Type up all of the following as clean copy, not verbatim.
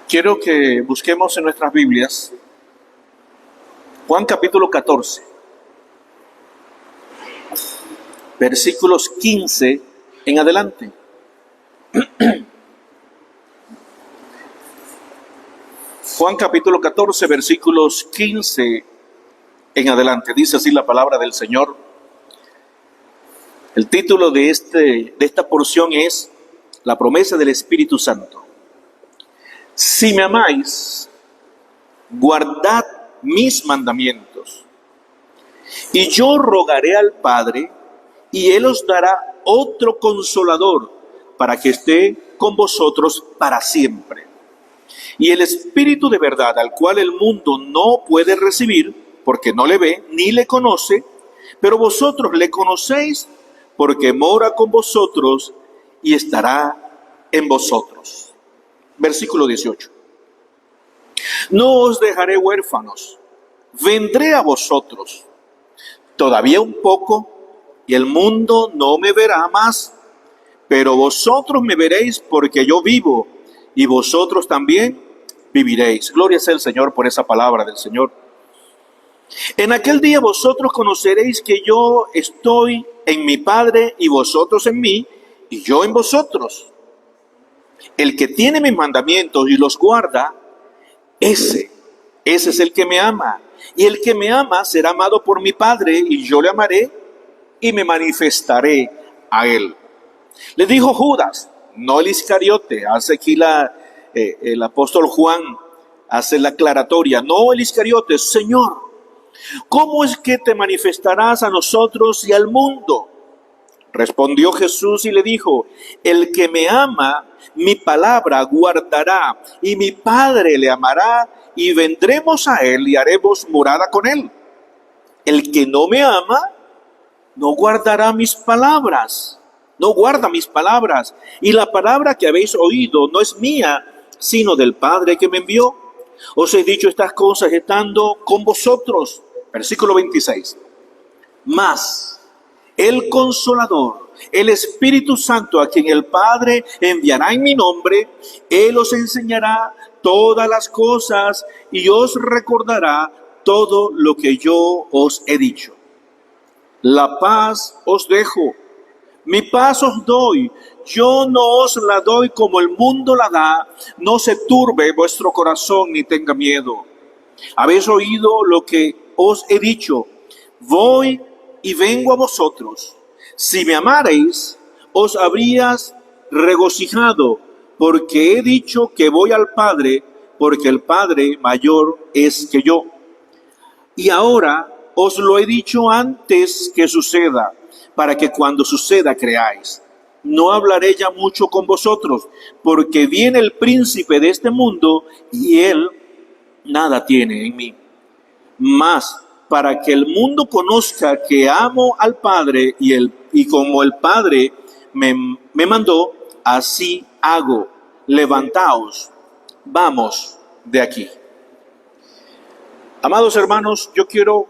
Quiero que busquemos en nuestras Biblias Juan capítulo 14, versículos 15 en adelante. Juan capítulo 14, versículos 15 en adelante. Dice así la palabra del Señor. El título de esta porción es La promesa del Espíritu Santo. Si me amáis, guardad mis mandamientos. Y yo rogaré al Padre, y Él os dará otro consolador, para que esté con vosotros para siempre. Y el Espíritu de verdad, al cual el mundo no puede recibir, porque no le ve ni le conoce, pero vosotros le conocéis, porque mora con vosotros y estará en vosotros. Versículo 18. No os dejaré huérfanos, vendré a vosotros. Todavía un poco, y el mundo no me verá más, pero vosotros me veréis, porque yo vivo, y vosotros también viviréis. Gloria sea el Señor por esa palabra del Señor. En aquel día vosotros conoceréis que yo estoy en mi Padre, y vosotros en mí, y yo en vosotros. El que tiene mis mandamientos y los guarda, ese es el que me ama. Y el que me ama será amado por mi Padre, y yo le amaré y me manifestaré a él. Le dijo Judas, no el Iscariote. Hace aquí el apóstol Juan, hace la aclaratoria. No el Iscariote, Señor, ¿cómo es que te manifestarás a nosotros y al mundo? Respondió Jesús y le dijo, el que me ama, mi palabra guardará, y mi Padre le amará, y vendremos a él y haremos morada con él. El que no me ama, no guardará mis palabras, no guarda mis palabras, y la palabra que habéis oído no es mía, sino del Padre que me envió. Os he dicho estas cosas estando con vosotros. Versículo 26. Mas el Consolador, el Espíritu Santo, a quien el Padre enviará en mi nombre, Él os enseñará todas las cosas y os recordará todo lo que yo os he dicho. La paz os dejo, mi paz os doy. Yo no os la doy como el mundo la da. No se turbe vuestro corazón ni tenga miedo. Habéis oído lo que os he dicho. Voy y vengo a vosotros. Si me amareis, os habrías regocijado, porque he dicho que voy al Padre, porque el Padre mayor es que yo. Y ahora os lo he dicho antes que suceda, para que cuando suceda creáis. No hablaré ya mucho con vosotros, porque viene el príncipe de este mundo, y él nada tiene en mí. Mas para que el mundo conozca que amo al Padre, y como el Padre me mandó, así hago. Levantaos, vamos de aquí. Amados hermanos, yo quiero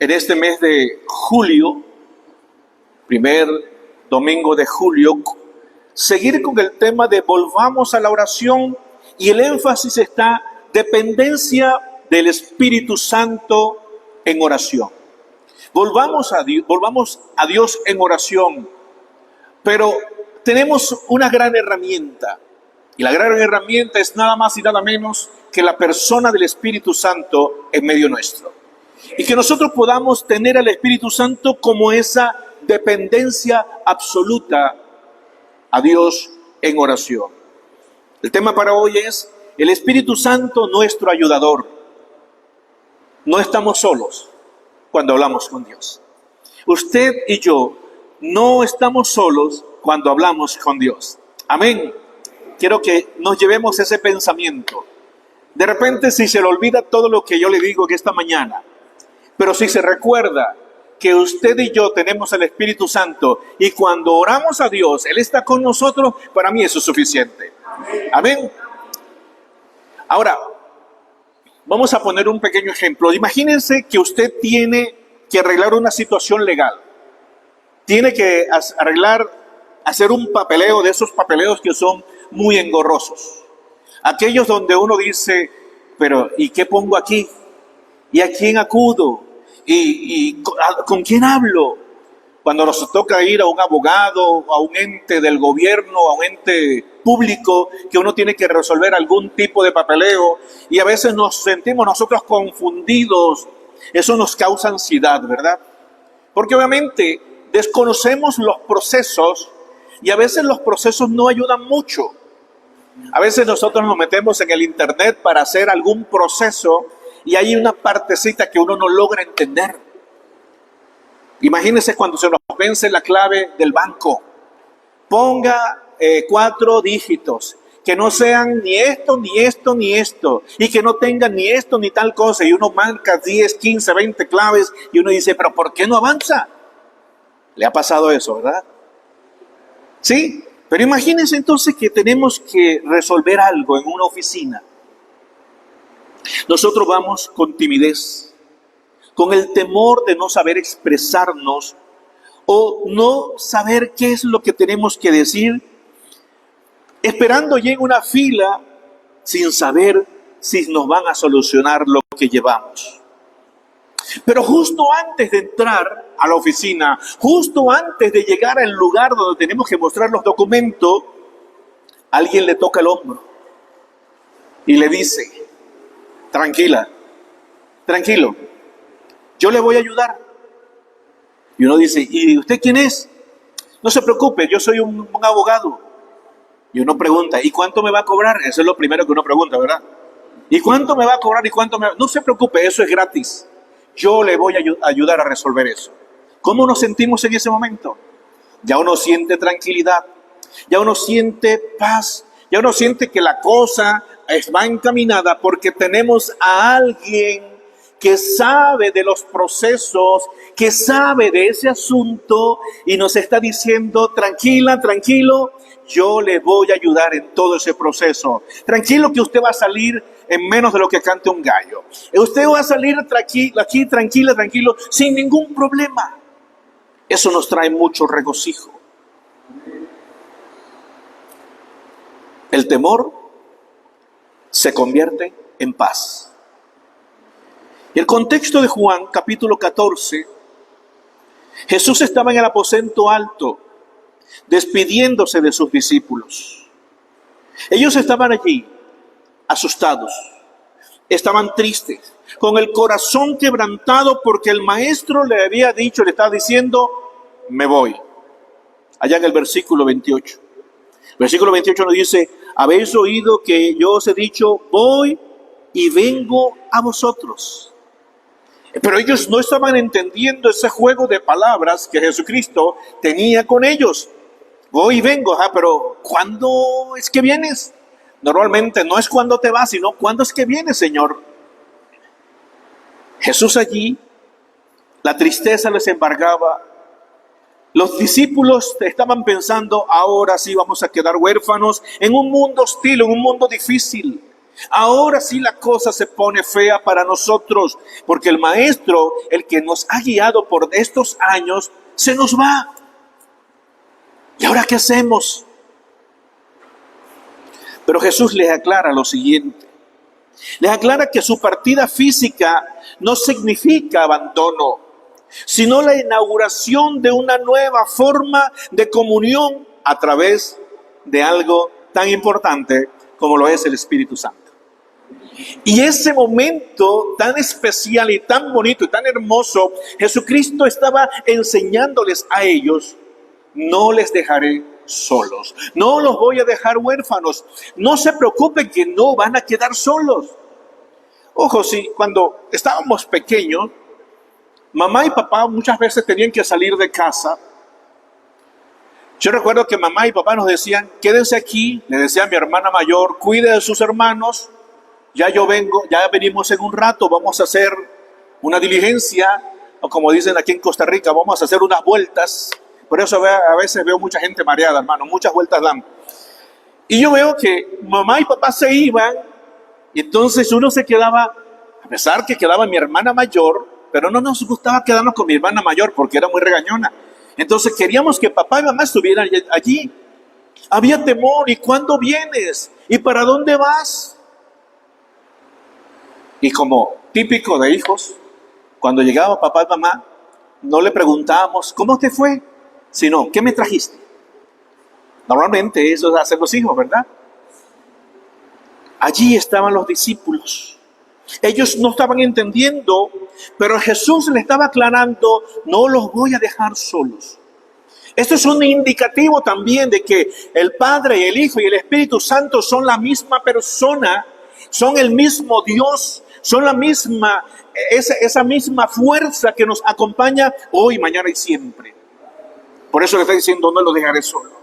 en este mes de julio, primer domingo de julio, seguir con el tema de volvamos a la oración, y el énfasis está dependencia del Espíritu Santo en oración. Volvamos a Dios en oración, pero tenemos una gran herramienta, y la gran herramienta es nada más y nada menos que la persona del Espíritu Santo en medio nuestro. Y que nosotros podamos tener al Espíritu Santo como esa dependencia absoluta a Dios en oración. El tema para hoy es el Espíritu Santo, nuestro ayudador. No estamos solos cuando hablamos con Dios. Usted y yo no estamos solos cuando hablamos con Dios. Amén. Quiero que nos llevemos ese pensamiento. De repente, si se le olvida todo lo que yo le digo que esta mañana, pero si se recuerda que usted y yo tenemos el Espíritu Santo, y cuando oramos a Dios, Él está con nosotros, para mí eso es suficiente. Amén. Ahora, vamos a poner un pequeño ejemplo. Imagínense que usted tiene que arreglar una situación legal. Tiene que hacer un papeleo de esos papeleos que son muy engorrosos. Aquellos donde uno dice, pero ¿y qué pongo aquí? ¿Y a quién acudo? ¿Con quién hablo? Cuando nos toca ir a un abogado, a un ente del gobierno, a un ente público, que uno tiene que resolver algún tipo de papeleo, y a veces nos sentimos nosotros confundidos. Eso nos causa ansiedad, ¿verdad? Porque obviamente desconocemos los procesos y a veces los procesos no ayudan mucho. A veces nosotros nos metemos en el internet para hacer algún proceso y hay una partecita que uno no logra entender. Imagínense cuando se nos vence la clave del banco. Ponga 4 dígitos, que no sean ni esto, ni esto, ni esto, y que no tengan ni esto, ni tal cosa, y uno marca 10, 15, 20 claves, y uno dice, pero ¿por qué no avanza? Le ha pasado eso, ¿verdad? Sí, pero imagínense entonces que tenemos que resolver algo en una oficina. Nosotros vamos con timidez, con el temor de no saber expresarnos o no saber qué es lo que tenemos que decir, esperando ya en una fila sin saber si nos van a solucionar lo que llevamos. Pero justo antes de entrar a la oficina, justo antes de llegar al lugar donde tenemos que mostrar los documentos, alguien le toca el hombro y le dice, tranquila, tranquilo, yo le voy a ayudar. Y uno dice, ¿y usted quién es? No se preocupe, yo soy un abogado. Y uno pregunta, ¿y cuánto me va a cobrar? Eso es lo primero que uno pregunta, ¿verdad? ¿Y cuánto me va a cobrar? No se preocupe, eso es gratis. Yo le voy a ayudar a resolver eso. ¿Cómo nos sentimos en ese momento? Ya uno siente tranquilidad, ya uno siente paz, ya uno siente que la cosa va encaminada porque tenemos a alguien que sabe de los procesos, que sabe de ese asunto y nos está diciendo, tranquila, tranquilo, yo le voy a ayudar en todo ese proceso. Tranquilo que usted va a salir en menos de lo que cante un gallo. Usted va a salir aquí tranquila, tranquilo, sin ningún problema. Eso nos trae mucho regocijo. El temor se convierte en paz. Y el contexto de Juan, capítulo 14, Jesús estaba en el aposento alto, despidiéndose de sus discípulos. Ellos estaban allí, asustados, estaban tristes, con el corazón quebrantado porque el maestro le había dicho, le estaba diciendo, me voy. Allá en el versículo 28. Versículo 28 nos dice, habéis oído que yo os he dicho, voy y vengo a vosotros. Pero ellos no estaban entendiendo ese juego de palabras que Jesucristo tenía con ellos. Voy y vengo, pero ¿cuándo es que vienes? Normalmente no es cuando te vas, sino ¿cuándo es que vienes, Señor? Jesús allí, la tristeza les embargaba. Los discípulos estaban pensando, ahora sí vamos a quedar huérfanos en un mundo hostil, en un mundo difícil. Ahora sí la cosa se pone fea para nosotros, porque el maestro, el que nos ha guiado por estos años, se nos va. ¿Y ahora qué hacemos? Pero Jesús les aclara lo siguiente. Les aclara que su partida física no significa abandono, sino la inauguración de una nueva forma de comunión a través de algo tan importante como lo es el Espíritu Santo. Y ese momento tan especial y tan bonito y tan hermoso, Jesucristo estaba enseñándoles a ellos, no les dejaré solos, no los voy a dejar huérfanos, no se preocupen que no van a quedar solos. Ojo, sí, cuando estábamos pequeños, mamá y papá muchas veces tenían que salir de casa. Yo recuerdo que mamá y papá nos decían, quédense aquí, le decía a mi hermana mayor, cuide de sus hermanos, ya yo vengo, ya venimos en un rato, vamos a hacer una diligencia, o como dicen aquí en Costa Rica, vamos a hacer unas vueltas. Por eso a veces veo mucha gente mareada, hermano, muchas vueltas dan. Y yo veo que mamá y papá se iban, y entonces uno se quedaba, a pesar que quedaba mi hermana mayor, pero no nos gustaba quedarnos con mi hermana mayor porque era muy regañona. Entonces queríamos que papá y mamá estuvieran allí. Había temor. ¿Y cuándo vienes? ¿Y para dónde vas? Y como típico de hijos, cuando llegaba papá y mamá, no le preguntábamos, ¿cómo te fue? Sino, ¿qué me trajiste? Normalmente eso hacen los hijos, ¿verdad? Allí estaban los discípulos. Ellos no estaban entendiendo, pero Jesús les estaba aclarando, no los voy a dejar solos. Esto es un indicativo también de que el Padre, el Hijo y el Espíritu Santo son la misma persona, son el mismo Dios, son la misma, esa misma fuerza que nos acompaña hoy, mañana y siempre. Por eso le está diciendo, no los dejaré solo.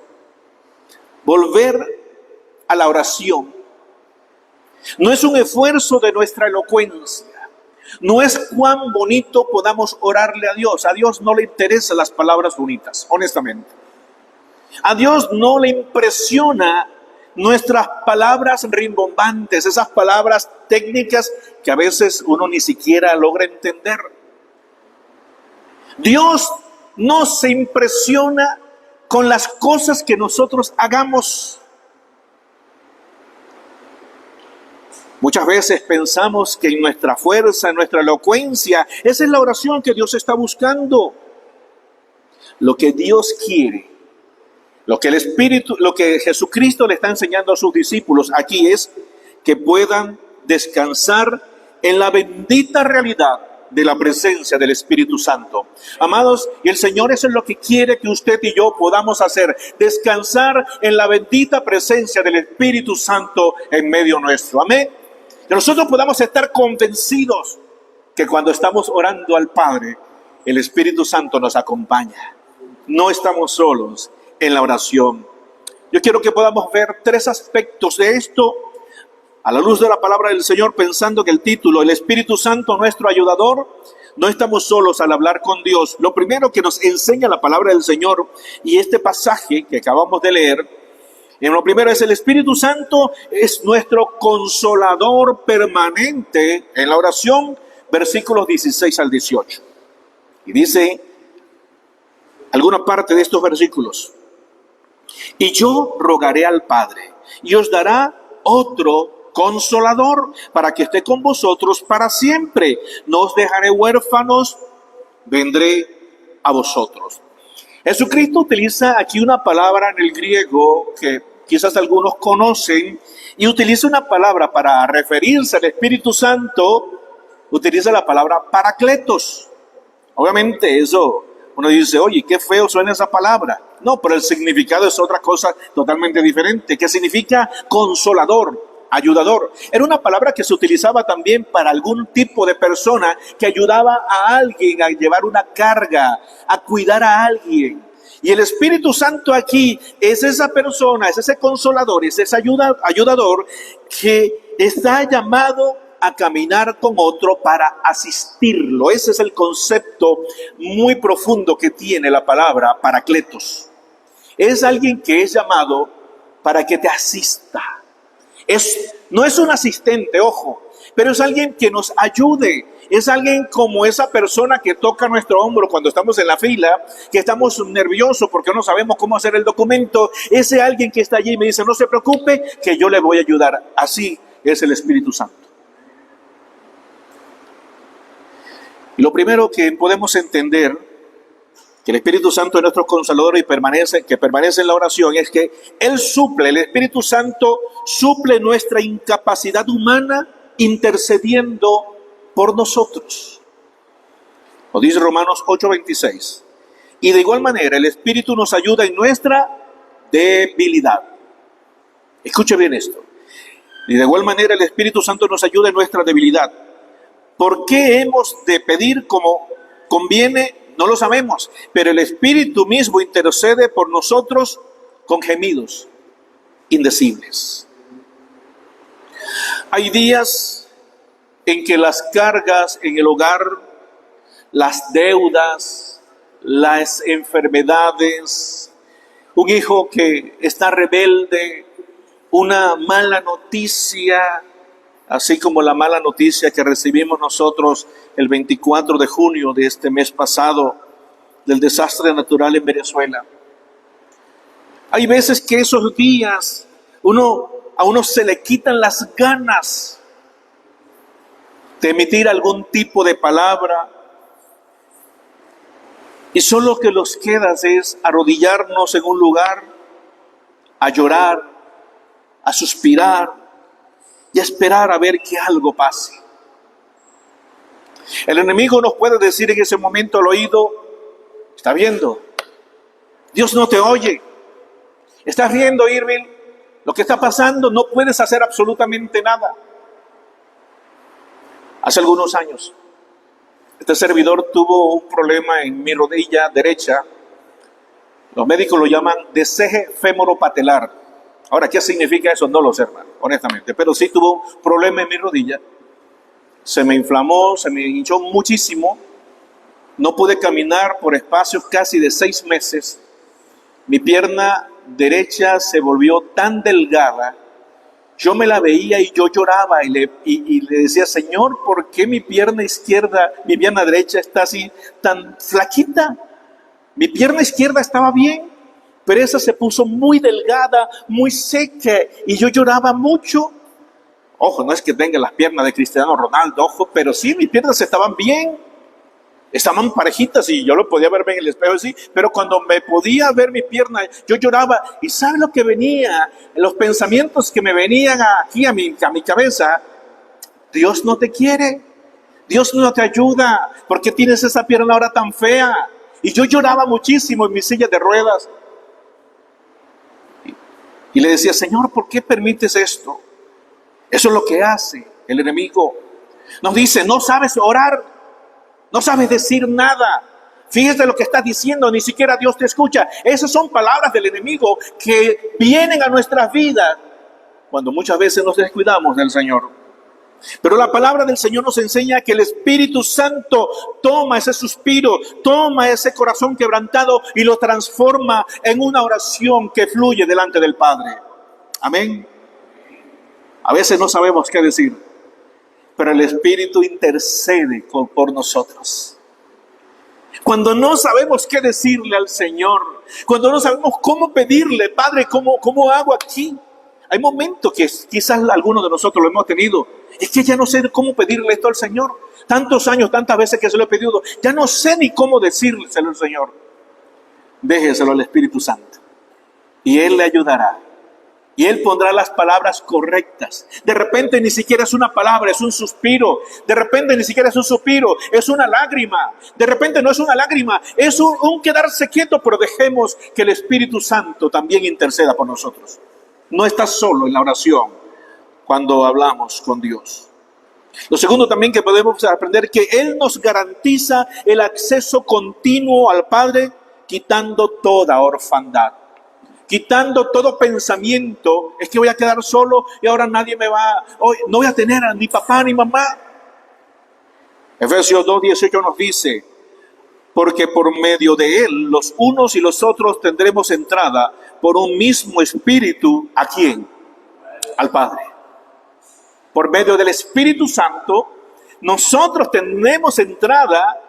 Volver a la oración no es un esfuerzo de nuestra elocuencia. No es cuán bonito podamos orarle a Dios. A Dios no le interesan las palabras bonitas, honestamente. A Dios no le impresiona nuestras palabras rimbombantes, esas palabras técnicas que a veces uno ni siquiera logra entender. Dios no se impresiona con las cosas que nosotros hagamos. Muchas veces pensamos que en nuestra fuerza, en nuestra elocuencia, esa es la oración que Dios está buscando. Lo que Dios quiere, lo que Jesucristo le está enseñando a sus discípulos aquí es que puedan descansar en la bendita realidad de la presencia del Espíritu Santo. Amados, y el Señor eso es lo que quiere que usted y yo podamos hacer, descansar en la bendita presencia del Espíritu Santo en medio nuestro. Amén. Que nosotros podamos estar convencidos que cuando estamos orando al Padre, el Espíritu Santo nos acompaña. No estamos solos en la oración. Yo quiero que podamos ver 3 aspectos de esto a la luz de la palabra del Señor, pensando que el título, el Espíritu Santo, nuestro ayudador. No estamos solos al hablar con Dios. Lo primero que nos enseña la palabra del Señor y este pasaje que acabamos de leer, en lo primero es el Espíritu Santo, es nuestro consolador permanente en la oración, versículos 16 al 18. Y dice alguna parte de estos versículos: y yo rogaré al Padre, y os dará otro consolador para que esté con vosotros para siempre. No os dejaré huérfanos, vendré a vosotros. Jesucristo utiliza aquí una palabra en el griego que quizás algunos conocen, y utiliza una palabra para referirse al Espíritu Santo, utiliza la palabra paracletos. Obviamente eso, uno dice, oye, qué feo suena esa palabra. No, pero el significado es otra cosa totalmente diferente, que significa consolador, ayudador. Era una palabra que se utilizaba también para algún tipo de persona que ayudaba a alguien a llevar una carga, a cuidar a alguien. Y el Espíritu Santo aquí es esa persona, es ese consolador, es ese ayudador que está llamado a caminar con otro para asistirlo. Ese es el concepto muy profundo que tiene la palabra paracletos. Es alguien que es llamado para que te asista. No es un asistente, ojo, pero es alguien que nos ayude. Es alguien como esa persona que toca nuestro hombro cuando estamos en la fila, que estamos nerviosos porque no sabemos cómo hacer el documento. Ese alguien que está allí y me dice, no se preocupe, que yo le voy a ayudar. Así es el Espíritu Santo. Y lo primero que podemos entender, que el Espíritu Santo es nuestro consolador y que permanece en la oración, es que Él suple, el Espíritu Santo suple nuestra incapacidad humana intercediendo por nosotros. Lo dice Romanos 8:26. Y de igual manera el Espíritu nos ayuda en nuestra debilidad. Escuche bien esto. Y de igual manera el Espíritu Santo nos ayuda en nuestra debilidad. ¿Por qué hemos de pedir como conviene? No lo sabemos, pero el Espíritu mismo intercede por nosotros con gemidos indecibles. Hay días en que las cargas en el hogar, las deudas, las enfermedades, un hijo que está rebelde, una mala noticia, así como la mala noticia que recibimos nosotros el 24 de junio de este mes pasado del desastre natural en Venezuela. Hay veces que esos días a uno se le quitan las ganas de emitir algún tipo de palabra y solo lo que nos queda es arrodillarnos en un lugar, a llorar, a suspirar y a esperar a ver que algo pase. El enemigo nos puede decir en ese momento al oído: está viendo, Dios no te oye. ¿Estás viendo, Irving, lo que está pasando? No puedes hacer absolutamente nada. Hace algunos años, este servidor tuvo un problema en mi rodilla derecha. Los médicos lo llaman desceje femoropatelar. Ahora, ¿qué significa eso? No lo sé, hermano, honestamente. Pero sí tuvo un problema en mi rodilla. Se me inflamó, se me hinchó muchísimo. No pude caminar por espacios casi de 6 meses. Mi pierna derecha se volvió tan delgada. Yo me la veía y yo lloraba y le decía: Señor, ¿por qué mi pierna derecha está así tan flaquita? Mi pierna izquierda estaba bien, pero esa se puso muy delgada, muy seca, y yo lloraba mucho. Ojo, no es que tenga las piernas de Cristiano Ronaldo, ojo, pero sí, mis piernas estaban bien, estaban parejitas y yo lo podía verme en el espejo así, pero cuando me podía ver mi pierna, yo lloraba. ¿Y sabe lo que venía? Los pensamientos que me venían aquí a mi cabeza: Dios no te quiere, Dios no te ayuda, ¿por qué tienes esa pierna ahora tan fea? Y yo lloraba muchísimo en mi silla de ruedas. Y le decía: Señor, ¿por qué permites esto? Eso es lo que hace el enemigo. Nos dice: no sabes orar, no sabes decir nada. Fíjate lo que estás diciendo, ni siquiera Dios te escucha. Esas son palabras del enemigo que vienen a nuestras vidas cuando muchas veces nos descuidamos del Señor. Pero la palabra del Señor nos enseña que el Espíritu Santo toma ese suspiro, toma ese corazón quebrantado y lo transforma en una oración que fluye delante del Padre. Amén. A veces no sabemos qué decir, pero el Espíritu intercede por nosotros. Cuando no sabemos qué decirle al Señor, cuando no sabemos cómo pedirle: Padre, ¿cómo hago aquí? Hay momentos que quizás algunos de nosotros lo hemos tenido. Es que ya no sé cómo pedirle esto al Señor. Tantos años, tantas veces que se lo he pedido, ya no sé ni cómo decírselo al Señor. Déjeselo al Espíritu Santo y Él le ayudará. Y Él pondrá las palabras correctas. De repente ni siquiera es una palabra, es un suspiro. De repente ni siquiera es un suspiro, es una lágrima. De repente no es una lágrima, es un quedarse quieto, pero dejemos que el Espíritu Santo también interceda por nosotros. No estás solo en la oración cuando hablamos con Dios. Lo segundo también que podemos aprender, que Él nos garantiza el acceso continuo al Padre, quitando toda orfandad. Quitando todo pensamiento: es que voy a quedar solo y ahora nadie me va, no voy a tener a ni papá ni mamá. Efesios 2:18 nos dice: porque por medio de Él los unos y los otros tendremos entrada por un mismo Espíritu. ¿A quién? Al Padre. Por medio del Espíritu Santo nosotros tenemos entrada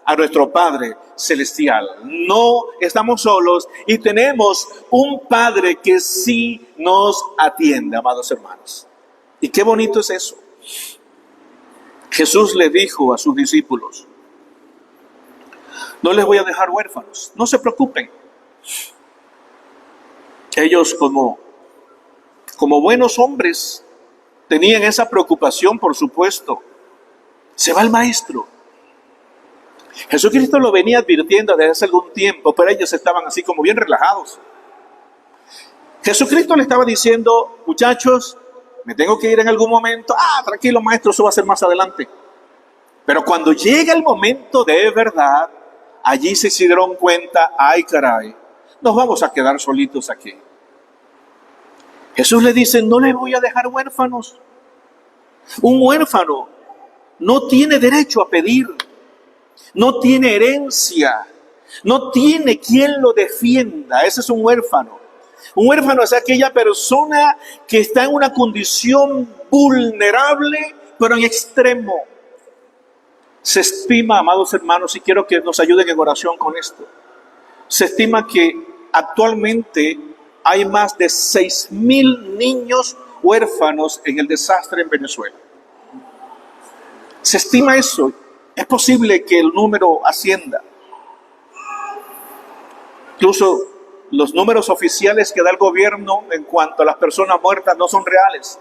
a nuestro Padre Celestial. No estamos solos y tenemos un Padre que sí nos atiende, amados hermanos. Y qué bonito es eso. Jesús le dijo a sus discípulos: no les voy a dejar huérfanos, no se preocupen. Ellos como buenos hombres tenían esa preocupación, por supuesto. Se va el maestro. Jesucristo lo venía advirtiendo desde hace algún tiempo, pero ellos estaban así como bien relajados. Jesucristo le estaba diciendo: muchachos, me tengo que ir en algún momento. Tranquilo, maestro, eso va a ser más adelante. Pero cuando llega el momento de verdad, allí se dieron cuenta: ay caray, nos vamos a quedar solitos aquí. Jesús le dice: no les voy a dejar huérfanos. Un huérfano no tiene derecho a pedir, no tiene herencia, no tiene quien lo defienda. Ese es un huérfano. Un huérfano es aquella persona que está en una condición vulnerable, pero en extremo. Se estima, amados hermanos, y quiero que nos ayuden en oración con esto, se estima que actualmente hay más de 6.000 niños huérfanos en el desastre en Venezuela. Se estima eso. Es posible que el número ascienda. Incluso los números oficiales que da el gobierno en cuanto a las personas muertas no son reales.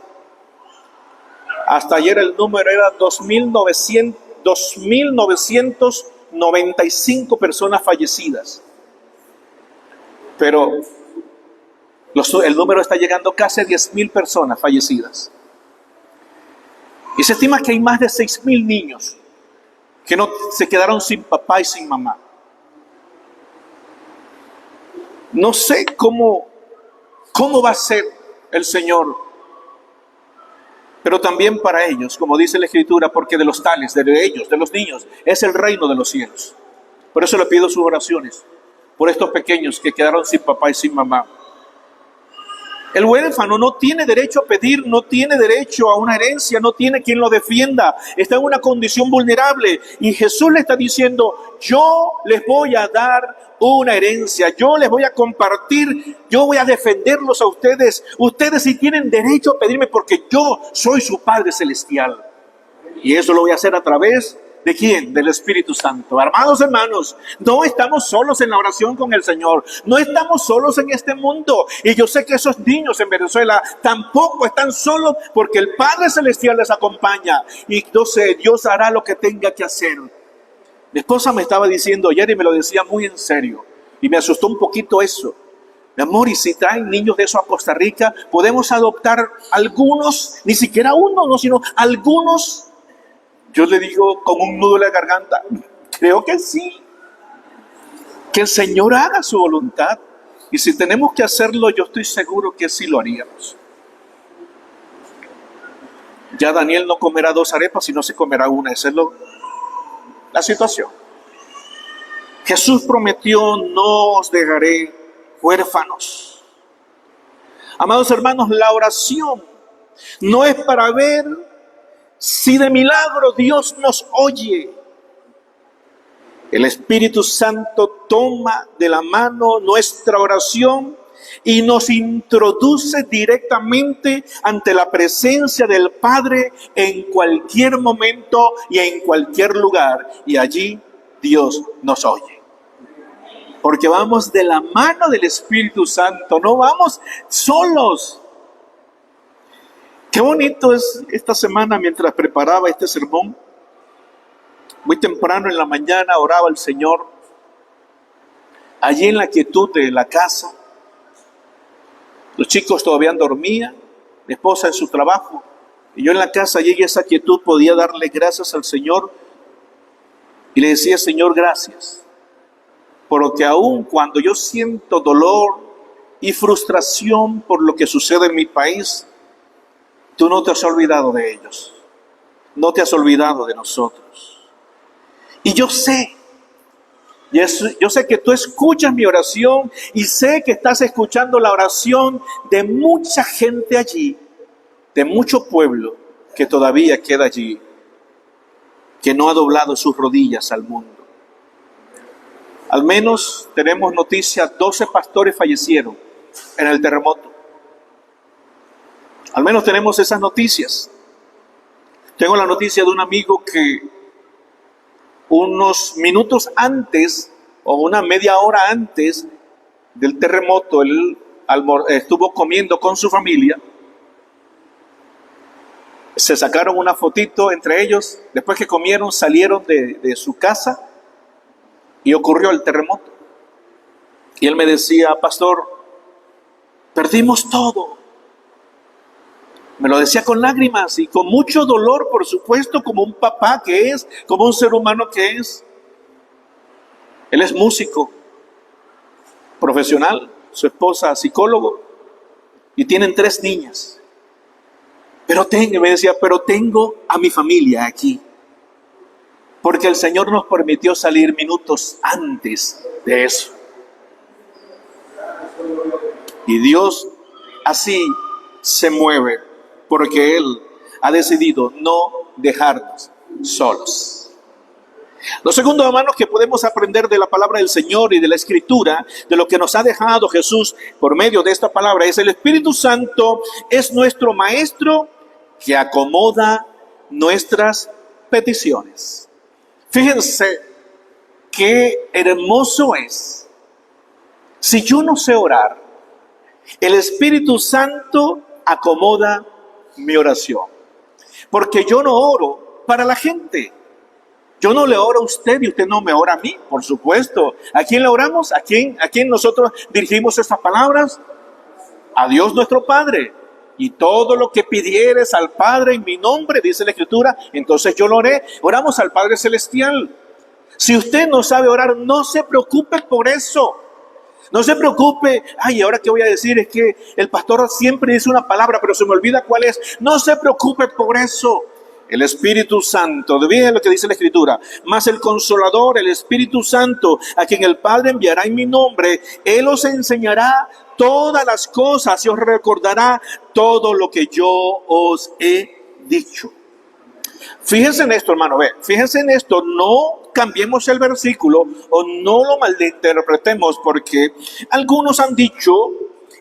Hasta ayer el número era 2.995 personas fallecidas. Pero el número está llegando casi a 10.000 personas fallecidas. Y se estima que hay más de 6.000 niños que no se quedaron sin papá y sin mamá. No sé cómo va a ser el Señor, pero también para ellos, como dice la Escritura, porque de los tales, de ellos, de los niños, es el reino de los cielos. Por eso le pido sus oraciones, por estos pequeños que quedaron sin papá y sin mamá. El huérfano no tiene derecho a pedir, no tiene derecho a una herencia, no tiene quien lo defienda. Está en una condición vulnerable y Jesús le está diciendo, yo les voy a dar una herencia, yo les voy a compartir, yo voy a defenderlos a ustedes. Ustedes sí tienen derecho a pedirme porque yo soy su Padre Celestial. Y eso lo voy a hacer a través ¿de quién? Del Espíritu Santo. Amados hermanos, no estamos solos en la oración con el Señor. No estamos solos en este mundo. Y yo sé que esos niños en Venezuela tampoco están solos porque el Padre Celestial les acompaña. Y yo sé, Dios hará lo que tenga que hacer. Mi esposa me estaba diciendo ayer y me lo decía muy en serio. Y me asustó un poquito eso. Mi amor, y si traen niños de eso a Costa Rica, podemos adoptar algunos, ni siquiera uno, no, sino algunos. Yo le digo con un nudo en la garganta, creo que sí. Que el Señor haga su voluntad. Y si tenemos que hacerlo, yo estoy seguro que sí lo haríamos. Ya Daniel no comerá 2 arepas, sino se comerá una. Esa es la situación. Jesús prometió, no os dejaré huérfanos. Amados hermanos, la oración no es para ver si de milagro Dios nos oye. El Espíritu Santo toma de la mano nuestra oración y nos introduce directamente ante la presencia del Padre en cualquier momento y en cualquier lugar. Y allí Dios nos oye. Porque vamos de la mano del Espíritu Santo, no vamos solos. Qué bonito es esta semana mientras preparaba este sermón. Muy temprano en la mañana oraba al Señor. Allí en la quietud de la casa. Los chicos todavía dormían, mi esposa en su trabajo. Y yo en la casa, allí en esa quietud, podía darle gracias al Señor. Y le decía, Señor, gracias. Porque aun cuando yo siento dolor y frustración por lo que sucede en mi país, tú no te has olvidado de ellos. No te has olvidado de nosotros. Y yo sé que tú escuchas mi oración y sé que estás escuchando la oración de mucha gente allí, de mucho pueblo que todavía queda allí, que no ha doblado sus rodillas al mundo. Al menos tenemos noticias, 12 pastores fallecieron en el terremoto. Al menos tenemos esas noticias. Tengo la noticia de un amigo que unos minutos antes o una media hora antes del terremoto, él estuvo comiendo con su familia. Se sacaron una fotito entre ellos. Después que comieron, salieron de su casa y ocurrió el terremoto. Y él me decía, pastor, perdimos todo. Me lo decía con lágrimas y con mucho dolor, por supuesto, como un papá que es, como un ser humano que es. Él es músico, profesional, su esposa psicólogo, y tienen 3 niñas. Me decía, pero tengo a mi familia aquí. Porque el Señor nos permitió salir minutos antes de eso. Y Dios así se mueve. Porque Él ha decidido no dejarnos solos. Lo segundo, hermanos, que podemos aprender de la palabra del Señor y de la Escritura, de lo que nos ha dejado Jesús por medio de esta palabra, es el Espíritu Santo es nuestro maestro que acomoda nuestras peticiones. Fíjense qué hermoso es. Si yo no sé orar, el Espíritu Santo acomoda mi oración. Porque yo no oro para la gente. Yo no le oro a usted y usted no me ora a mí, por supuesto. ¿A quién le oramos? ¿A quién nosotros dirigimos estas palabras? A Dios nuestro Padre. Y todo lo que pidieres al Padre en mi nombre, dice la Escritura, entonces yo lo oré. Oramos al Padre Celestial. Si usted no sabe orar, no se preocupe por eso. No se preocupe, ay, ahora qué voy a decir, es que el pastor siempre dice una palabra, pero se me olvida cuál es. No se preocupe por eso. El Espíritu Santo, miren lo que dice la Escritura, más el Consolador, el Espíritu Santo, a quien el Padre enviará en mi nombre, Él os enseñará todas las cosas y os recordará todo lo que yo os he dicho. Fíjense en esto, hermano, fíjense en esto, no cambiemos el versículo o no lo malinterpretemos, porque algunos han dicho,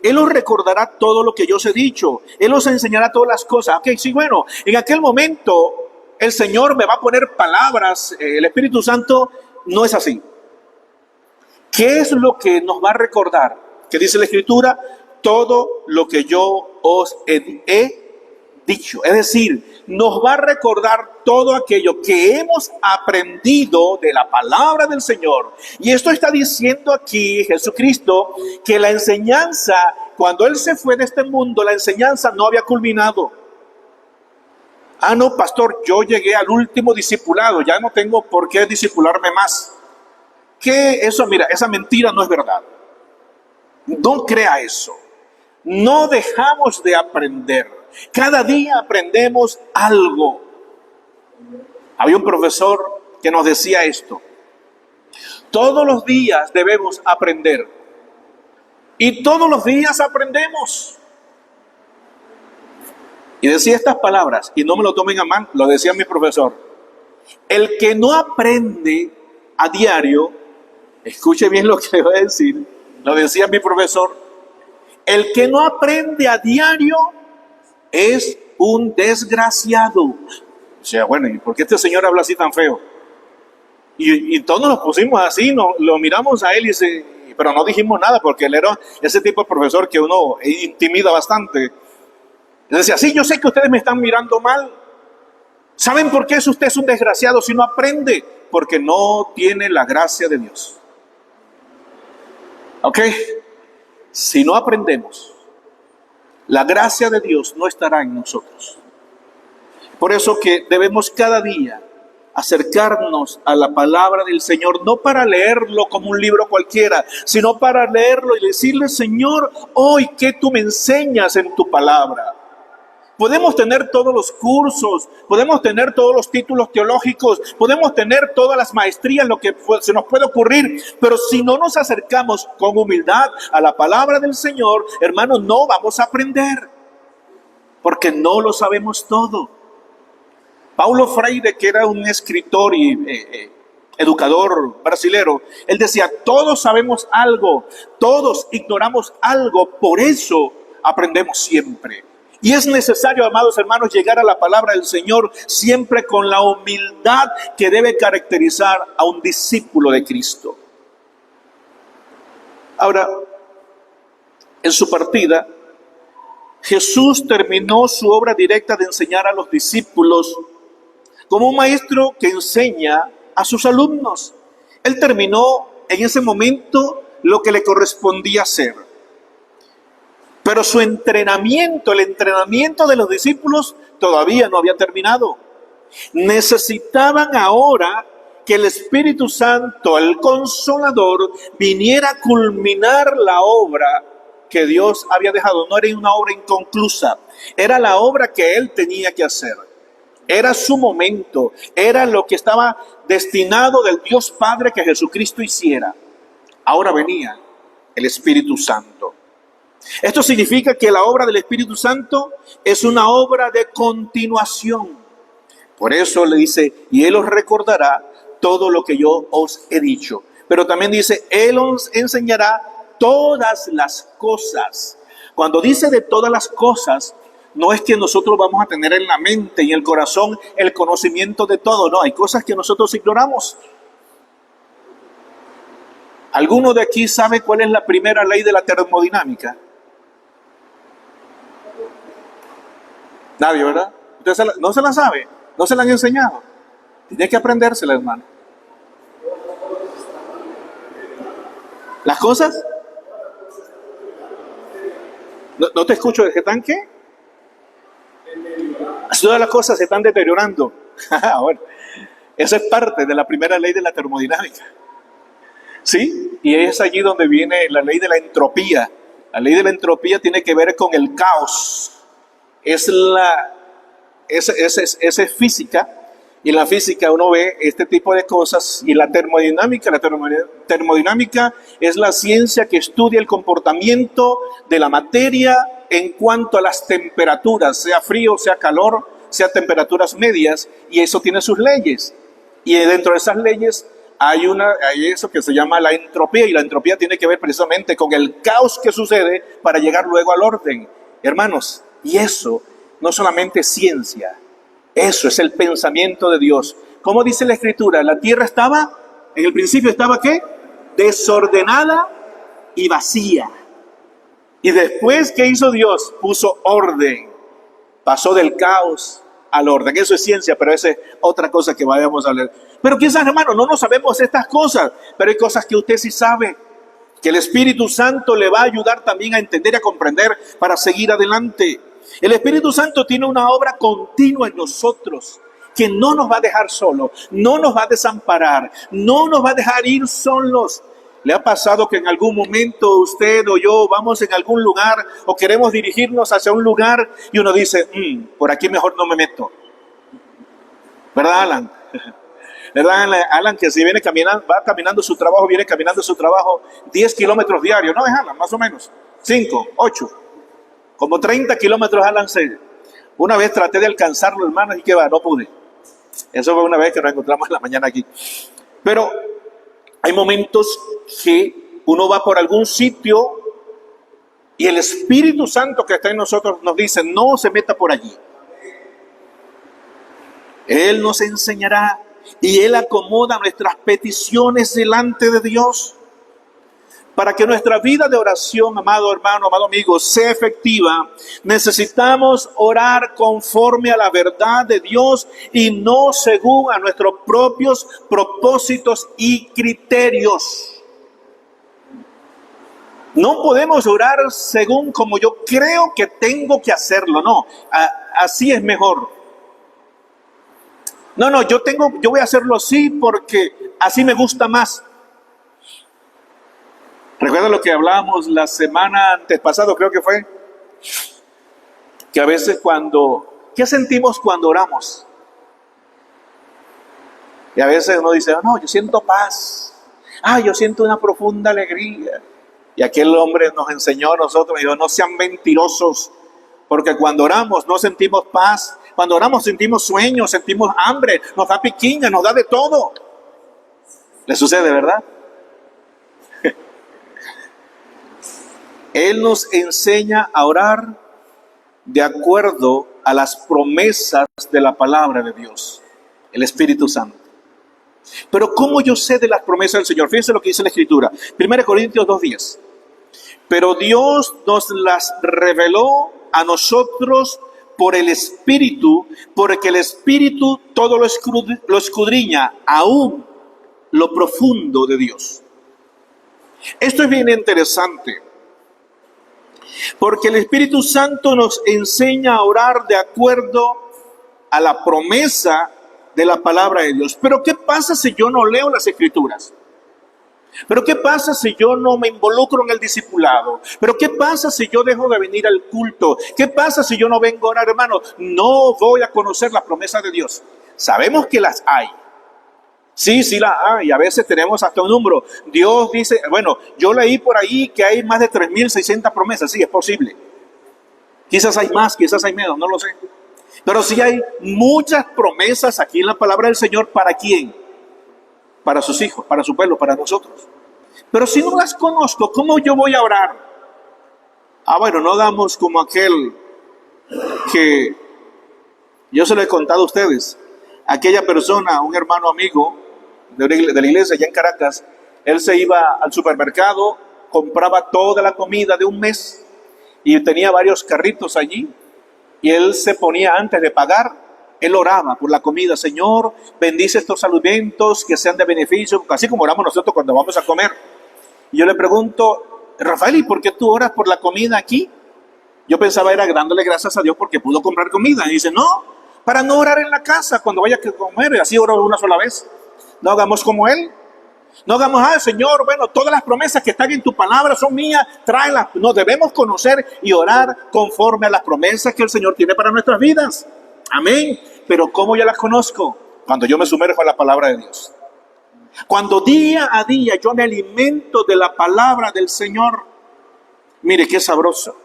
Él os recordará todo lo que yo os he dicho, Él os enseñará todas las cosas. Ok, sí, bueno, en aquel momento el Señor me va a poner palabras, el Espíritu Santo no es así. ¿Qué es lo que nos va a recordar? ¿Qué dice la Escritura? Todo lo que yo os he dicho. Es decir, nos va a recordar todo aquello que hemos aprendido de la palabra del Señor. Y esto está diciendo aquí Jesucristo, que la enseñanza, cuando Él se fue de este mundo, la enseñanza no había culminado. Ah, no, pastor, yo llegué al último discipulado, ya no tengo por qué discipularme más. Que eso, mira, esa mentira no es verdad. No crea eso. No dejamos de aprender. Cada día aprendemos algo. Había un profesor que nos decía esto: todos los días debemos aprender. Y todos los días aprendemos. Y decía estas palabras, y no me lo tomen a mal, lo decía mi profesor: el que no aprende a diario, escuche bien lo que le voy a decir, lo decía mi profesor, el que no aprende a diario es un desgraciado. O sea, bueno, ¿y por qué este señor habla así tan feo? Y todos nos pusimos así, lo miramos a él pero no dijimos nada, porque él era ese tipo de profesor que uno intimida bastante. Y decía, sí, yo sé que ustedes me están mirando mal. ¿Saben por qué usted es un desgraciado si no aprende? Porque no tiene la gracia de Dios. ¿Ok? Si no aprendemos, la gracia de Dios no estará en nosotros. Por eso que debemos cada día acercarnos a la palabra del Señor, no para leerlo como un libro cualquiera, sino para leerlo y decirle, Señor, hoy, ¿qué tú me enseñas en tu palabra? Podemos tener todos los cursos, podemos tener todos los títulos teológicos, podemos tener todas las maestrías, lo que se nos puede ocurrir, pero si no nos acercamos con humildad a la palabra del Señor, hermanos, no vamos a aprender, porque no lo sabemos todo. Paulo Freire, que era un escritor y educador brasilero, él decía, todos sabemos algo, todos ignoramos algo, por eso aprendemos siempre. Y es necesario, amados hermanos, llegar a la palabra del Señor siempre con la humildad que debe caracterizar a un discípulo de Cristo. Ahora, en su partida, Jesús terminó su obra directa de enseñar a los discípulos como un maestro que enseña a sus alumnos. Él terminó en ese momento lo que le correspondía hacer. Pero su entrenamiento, el entrenamiento de los discípulos, todavía no había terminado. Necesitaban ahora que el Espíritu Santo, el Consolador, viniera a culminar la obra que Dios había dejado. No era una obra inconclusa, era la obra que Él tenía que hacer. Era su momento, era lo que estaba destinado del Dios Padre que Jesucristo hiciera. Ahora venía el Espíritu Santo. Esto significa que la obra del Espíritu Santo es una obra de continuación. Por eso le dice, y Él os recordará todo lo que yo os he dicho. Pero también dice, Él os enseñará todas las cosas. Cuando dice de todas las cosas, no es que nosotros vamos a tener en la mente y en el corazón el conocimiento de todo. No, hay cosas que nosotros ignoramos. ¿Alguno de aquí sabe cuál es la primera ley de la termodinámica? Nadie, ¿verdad? No se la sabe, no se la han enseñado. Tiene que aprendérsela, hermano. ¿Las cosas? No te escucho, ¿de qué están qué? Todas las cosas se están deteriorando. Bueno, esa es parte de la primera ley de la termodinámica. ¿Sí? Y es allí donde viene la ley de la entropía. La ley de la entropía tiene que ver con el caos. Es física. Y en la física uno ve este tipo de cosas. Y la termodinámica es la ciencia que estudia el comportamiento de la materia en cuanto a las temperaturas, sea frío, sea calor, sea temperaturas medias, y eso tiene sus leyes. Y dentro de esas leyes hay eso que se llama la entropía, y la entropía tiene que ver precisamente con el caos que sucede para llegar luego al orden. Hermanos, y eso no solamente es ciencia, eso es el pensamiento de Dios. ¿Cómo dice la Escritura? La tierra estaba, en el principio estaba ¿qué? Desordenada y vacía. Y después, ¿qué hizo Dios? Puso orden. Pasó del caos al orden. Eso es ciencia, pero esa es otra cosa que vayamos a hablar. Pero quizás, hermano, no sabemos estas cosas, pero hay cosas que usted sí sabe, que el Espíritu Santo le va a ayudar también a entender y a comprender para seguir adelante. El Espíritu Santo tiene una obra continua en nosotros, que no nos va a dejar solos, no nos va a desamparar, no nos va a dejar ir solos. ¿Le ha pasado que en algún momento usted o yo vamos en algún lugar o queremos dirigirnos hacia un lugar y uno dice, por aquí mejor no me meto? ¿Verdad, Alan? ¿Verdad, Alan, que si viene caminando, viene caminando su trabajo 10 kilómetros diarios? ¿No es, Alan? Más o menos. 5, 8. Como 30 kilómetros, Alan. Una vez traté de alcanzarlo, hermanos, y que va, no pude. Eso fue una vez que nos encontramos en la mañana aquí. Pero hay momentos que uno va por algún sitio y el Espíritu Santo que está en nosotros nos dice, no se meta por allí. Él nos enseñará y Él acomoda nuestras peticiones delante de Dios. Para que nuestra vida de oración, amado hermano, amado amigo, sea efectiva, necesitamos orar conforme a la verdad de Dios y no según a nuestros propios propósitos y criterios. No podemos orar según como yo creo que tengo que hacerlo, no, así es mejor. No, yo voy a hacerlo así porque así me gusta más. ¿Recuerda lo que hablábamos la semana antes pasado, creo que fue? Que a veces ¿qué sentimos cuando oramos? Y a veces uno dice, no, yo siento paz. Yo siento una profunda alegría. Y aquel hombre nos enseñó a nosotros, dijo, no sean mentirosos, porque cuando oramos no sentimos paz. Cuando oramos sentimos sueños, sentimos hambre, nos da piquiña, nos da de todo. ¿Le sucede, verdad? Él nos enseña a orar de acuerdo a las promesas de la palabra de Dios, el Espíritu Santo. Pero ¿cómo yo sé de las promesas del Señor? Fíjense lo que dice la Escritura, 1 Corintios 2:10. Pero Dios nos las reveló a nosotros por el Espíritu, porque el Espíritu todo lo escudriña, aún lo profundo de Dios. Esto es bien interesante. Porque el Espíritu Santo nos enseña a orar de acuerdo a la promesa de la palabra de Dios. Pero ¿qué pasa si yo no leo las Escrituras? ¿Pero qué pasa si yo no me involucro en el discipulado? ¿Pero qué pasa si yo dejo de venir al culto? ¿Qué pasa si yo no vengo a orar, hermano? No voy a conocer las promesas de Dios. Sabemos que las hay. Sí las hay. A veces tenemos hasta un número. Dios dice, yo leí por ahí que hay más de 3.600 promesas. Sí, es posible. Quizás hay más, quizás hay menos, no lo sé. Pero sí hay muchas promesas aquí en la palabra del Señor. ¿Para quién? para sus hijos, para su pueblo, para nosotros. Pero si no las conozco, ¿cómo yo voy a orar? Bueno, no hagamos como aquel que yo se lo he contado a ustedes. Aquella persona, un hermano amigo de la iglesia allá en Caracas, él se iba al supermercado, compraba toda la comida de un mes y tenía varios carritos allí. Y él se ponía antes de pagar, él oraba por la comida. Señor, bendice estos alimentos que sean de beneficio, así como oramos nosotros cuando vamos a comer. Y yo le pregunto, Rafael, ¿y por qué tú oras por la comida aquí? Yo pensaba era dándole gracias a Dios porque pudo comprar comida. Y dice, no, para no orar en la casa cuando vaya a comer, y así oro una sola vez. No hagamos como él. No hagamos, Señor, bueno, todas las promesas que están en tu palabra son mías, tráelas. Nos debemos conocer y orar conforme a las promesas que el Señor tiene para nuestras vidas. Amén. Pero ¿cómo yo las conozco? Cuando yo me sumerjo en la palabra de Dios. Cuando día a día yo me alimento de la palabra del Señor. Mire, qué sabroso.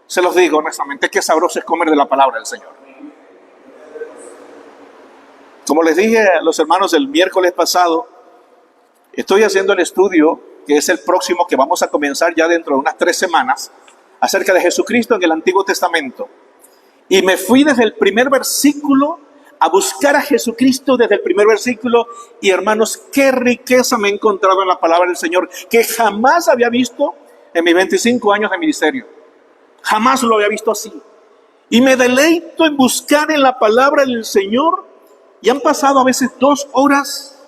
Se los digo honestamente, qué sabroso es comer de la palabra del Señor. Como les dije a los hermanos el miércoles pasado, estoy haciendo el estudio, que es el próximo que vamos a comenzar ya dentro de unas 3 semanas, acerca de Jesucristo en el Antiguo Testamento. Y me fui desde el primer versículo a buscar a Jesucristo desde el primer versículo. Y hermanos, qué riqueza me he encontrado en la palabra del Señor, que jamás había visto en mis 25 años de ministerio. Jamás lo había visto así. Y me deleito en buscar en la palabra del Señor. Y han pasado a veces 2 horas.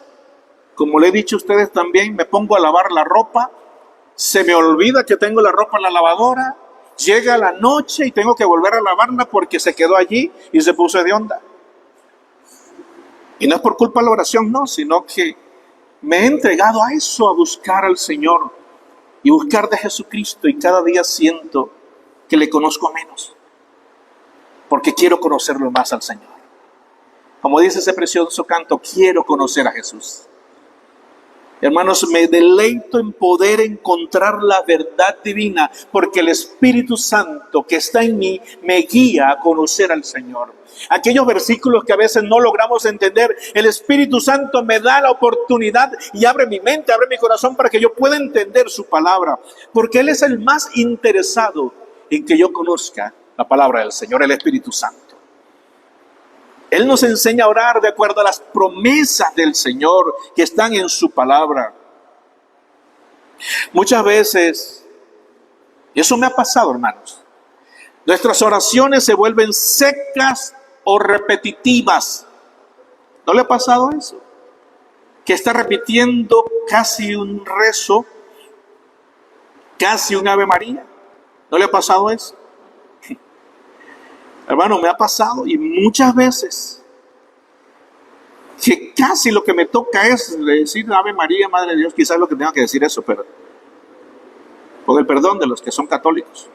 Como le he dicho a ustedes también, me pongo a lavar la ropa, se me olvida que tengo la ropa en la lavadora, llega la noche y tengo que volver a lavarla porque se quedó allí y se puso de onda. Y no es por culpa de la oración, no, sino que me he entregado a eso, a buscar al Señor y buscar de Jesucristo, y cada día siento que le conozco menos, porque quiero conocerlo más al Señor. Como dice ese precioso canto, quiero conocer a Jesús. Hermanos, me deleito en poder encontrar la verdad divina, porque el Espíritu Santo que está en mí me guía a conocer al Señor. Aquellos versículos que a veces no logramos entender, el Espíritu Santo me da la oportunidad y abre mi mente, abre mi corazón para que yo pueda entender su palabra, porque Él es el más interesado en que yo conozca la palabra del Señor, el Espíritu Santo. Él nos enseña a orar de acuerdo a las promesas del Señor que están en su palabra. Muchas veces, y eso me ha pasado, hermanos, nuestras oraciones se vuelven secas o repetitivas. ¿No le ha pasado eso? Que está repitiendo casi un rezo, casi un Ave María. ¿No le ha pasado eso? Hermano, me ha pasado, y muchas veces que casi lo que me toca es decir Ave María, Madre de Dios. Quizás lo que tenga que decir eso, pero con el perdón de los que son católicos.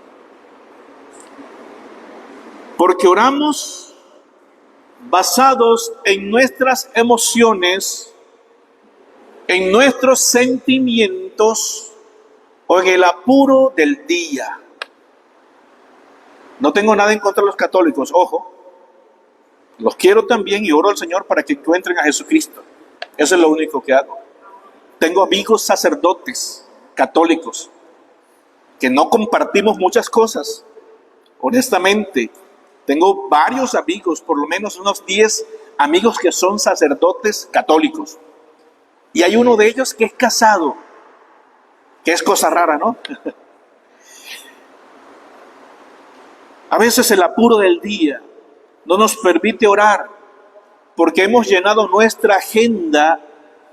Porque oramos basados en nuestras emociones, en nuestros sentimientos o en el apuro del día. No tengo nada en contra de los católicos, ojo. Los quiero también y oro al Señor para que encuentren a Jesucristo. Eso es lo único que hago. Tengo amigos sacerdotes católicos que no compartimos muchas cosas. Honestamente, tengo varios amigos, por lo menos unos 10 amigos que son sacerdotes católicos. Y hay uno de ellos que es casado, que es cosa rara, ¿no? A veces el apuro del día no nos permite orar porque hemos llenado nuestra agenda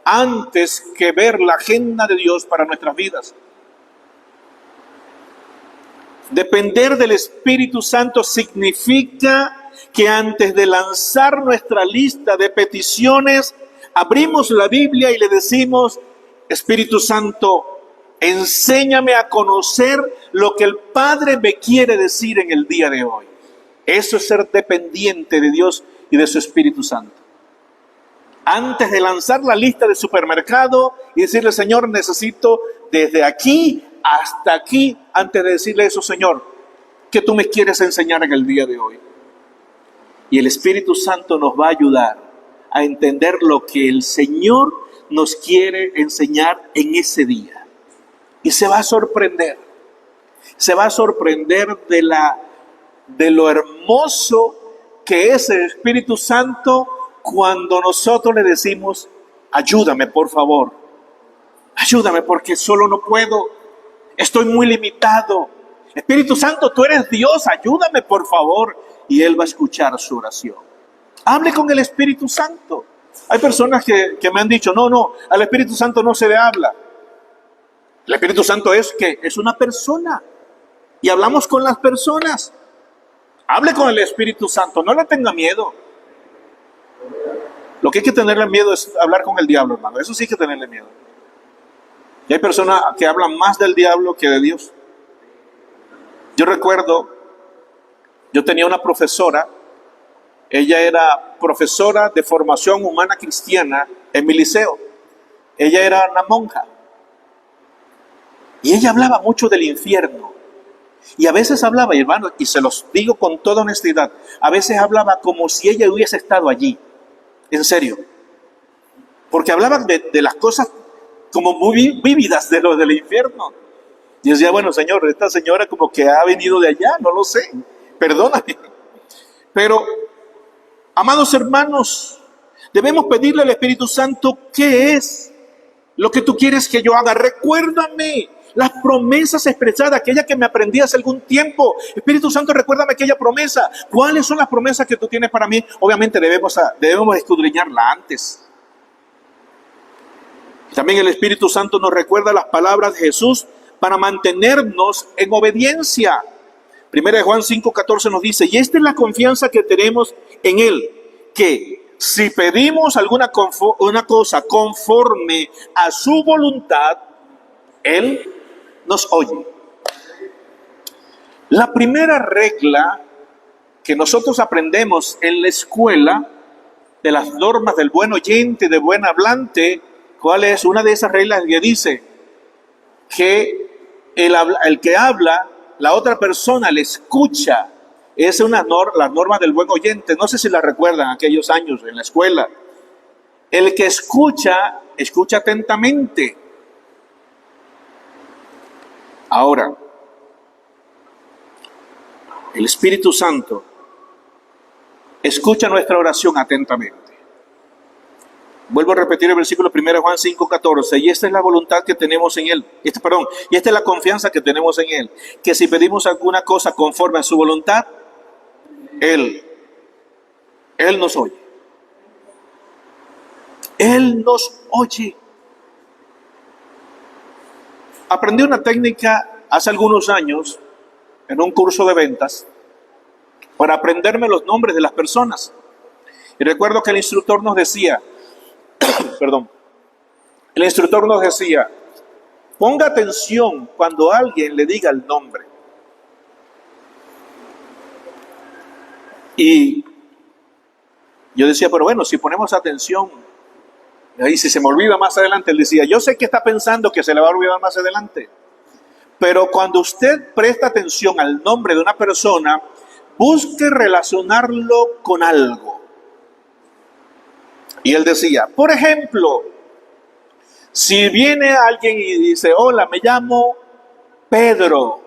antes que ver la agenda de Dios para nuestras vidas. Depender del Espíritu Santo significa que antes de lanzar nuestra lista de peticiones, abrimos la Biblia y le decimos: Espíritu Santo, enséñame a conocer lo que el Padre me quiere decir en el día de hoy. Eso es ser dependiente de Dios y de su Espíritu Santo. Antes de lanzar la lista de supermercado y decirle: Señor, necesito desde aquí hasta aquí, antes de decirle eso: Señor, ¿qué tú me quieres enseñar en el día de hoy? Y el Espíritu Santo nos va a ayudar a entender lo que el Señor nos quiere enseñar en ese día. Y se va a sorprender. Se va a sorprender de lo hermoso que es el Espíritu Santo cuando nosotros le decimos, ayúdame por favor. Ayúdame porque solo no puedo. Estoy muy limitado. Espíritu Santo, tú eres Dios, ayúdame por favor. Y Él va a escuchar su oración. Hable con el Espíritu Santo. Hay personas que me han dicho, no, al Espíritu Santo no se le habla. El Espíritu Santo es una persona. Y hablamos con las personas. Hable con el Espíritu Santo, no le tenga miedo. Lo que hay que tenerle miedo es hablar con el diablo, hermano. Eso sí hay que tenerle miedo. Y hay personas que hablan más del diablo que de Dios. Yo recuerdo, yo tenía una profesora, ella era profesora de formación humana cristiana en mi liceo. Ella era una monja. Y ella hablaba mucho del infierno. Y a veces hablaba, hermano, y se los digo con toda honestidad, a veces hablaba como si ella hubiese estado allí. En serio. Porque hablaba de las cosas como muy vívidas de lo del infierno. Y decía, bueno, Señor, esta señora como que ha venido de allá, no lo sé, perdóname. Pero, amados hermanos, debemos pedirle al Espíritu Santo, ¿qué es lo que tú quieres que yo haga? Recuérdame las promesas expresadas, aquella que me aprendí hace algún tiempo. Espíritu Santo, recuérdame aquella promesa. ¿Cuáles son las promesas que tú tienes para mí? Obviamente debemos escudriñarla antes. También el Espíritu Santo nos recuerda las palabras de Jesús para mantenernos en obediencia. 1 Juan 5:14 nos dice, y esta es la confianza que tenemos en Él, que si pedimos una cosa conforme a su voluntad, Él nos oye. La primera regla que nosotros aprendemos en la escuela de las normas del buen oyente, del buen hablante, ¿cuál es? Una de esas reglas que dice que el que habla, la otra persona le escucha. Es las normas del buen oyente. No sé si la recuerdan aquellos años en la escuela. El que escucha, escucha atentamente. Ahora, el Espíritu Santo escucha nuestra oración atentamente. Vuelvo a repetir el versículo 1 Juan 5:14. Y esta es la voluntad que tenemos en Él. Y esta es la confianza que tenemos en Él. Que si pedimos alguna cosa conforme a su voluntad, Él nos oye. Él nos oye. Aprendí una técnica hace algunos años en un curso de ventas para aprenderme los nombres de las personas. Y recuerdo que el instructor nos decía, ponga atención cuando alguien le diga el nombre. Y yo decía, pero bueno, si ponemos atención, y si se me olvida más adelante, él decía, yo sé que está pensando que se le va a olvidar más adelante, pero cuando usted presta atención al nombre de una persona, busque relacionarlo con algo. Y él decía, por ejemplo, si viene alguien y dice, hola, me llamo Pedro,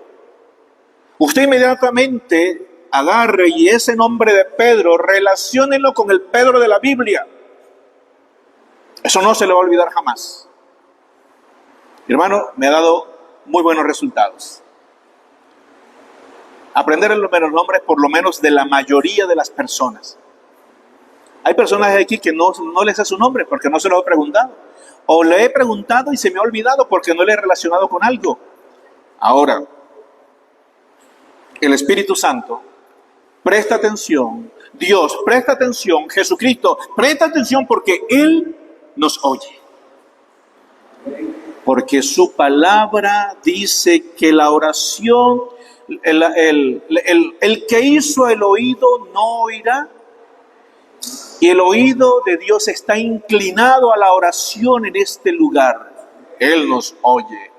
usted inmediatamente agarre y ese nombre de Pedro, relaciónelo con el Pedro de la Biblia. Eso no se le va a olvidar jamás. Mi hermano, me ha dado muy buenos resultados. Aprender los nombres por lo menos de la mayoría de las personas. Hay personas aquí que no les sé su nombre porque no se lo he preguntado. O le he preguntado y se me ha olvidado porque no le he relacionado con algo. Ahora, el Espíritu Santo, presta atención. Dios, presta atención. Jesucristo, presta atención porque Él nos oye. Porque su palabra dice que la oración, el que hizo el oído no oirá. Y el oído de Dios está inclinado a la oración en este lugar. Él nos oye.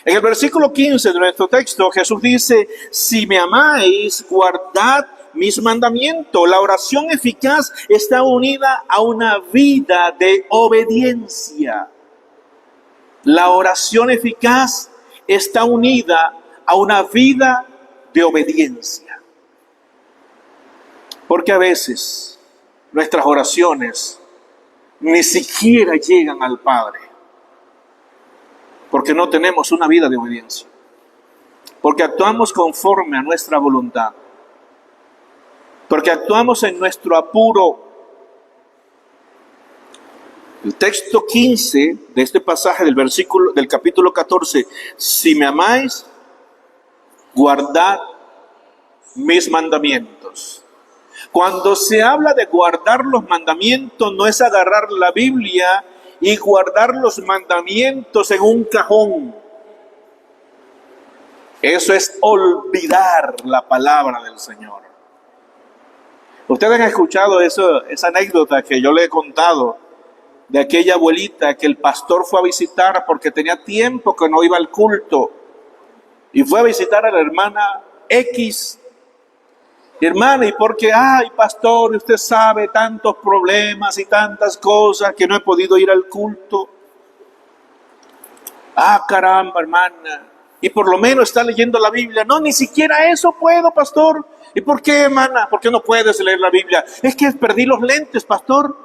En el versículo 15 de nuestro texto, Jesús dice, si me amáis, guardad mis mandamientos. La oración eficaz está unida a una vida de obediencia. La oración eficaz está unida a una vida de obediencia. Porque a veces nuestras oraciones ni siquiera llegan al Padre. Porque no tenemos una vida de obediencia. Porque actuamos conforme a nuestra voluntad. Porque actuamos en nuestro apuro. El texto 15 de este pasaje del capítulo 14, si me amáis, guardad mis mandamientos. Cuando se habla de guardar los mandamientos, no es agarrar la Biblia y guardar los mandamientos en un cajón. Eso es olvidar la palabra del Señor. Ustedes han escuchado esa anécdota que yo le he contado de aquella abuelita que el pastor fue a visitar porque tenía tiempo que no iba al culto. Y fue a visitar a la hermana X. Hermana, y porque, ay, pastor, usted sabe tantos problemas y tantas cosas que no he podido ir al culto. Ah, caramba, hermana. Y por lo menos está leyendo la Biblia. No, ni siquiera eso puedo, pastor. ¿Y por qué, hermana? ¿Por qué no puedes leer la Biblia? Es que perdí los lentes, pastor.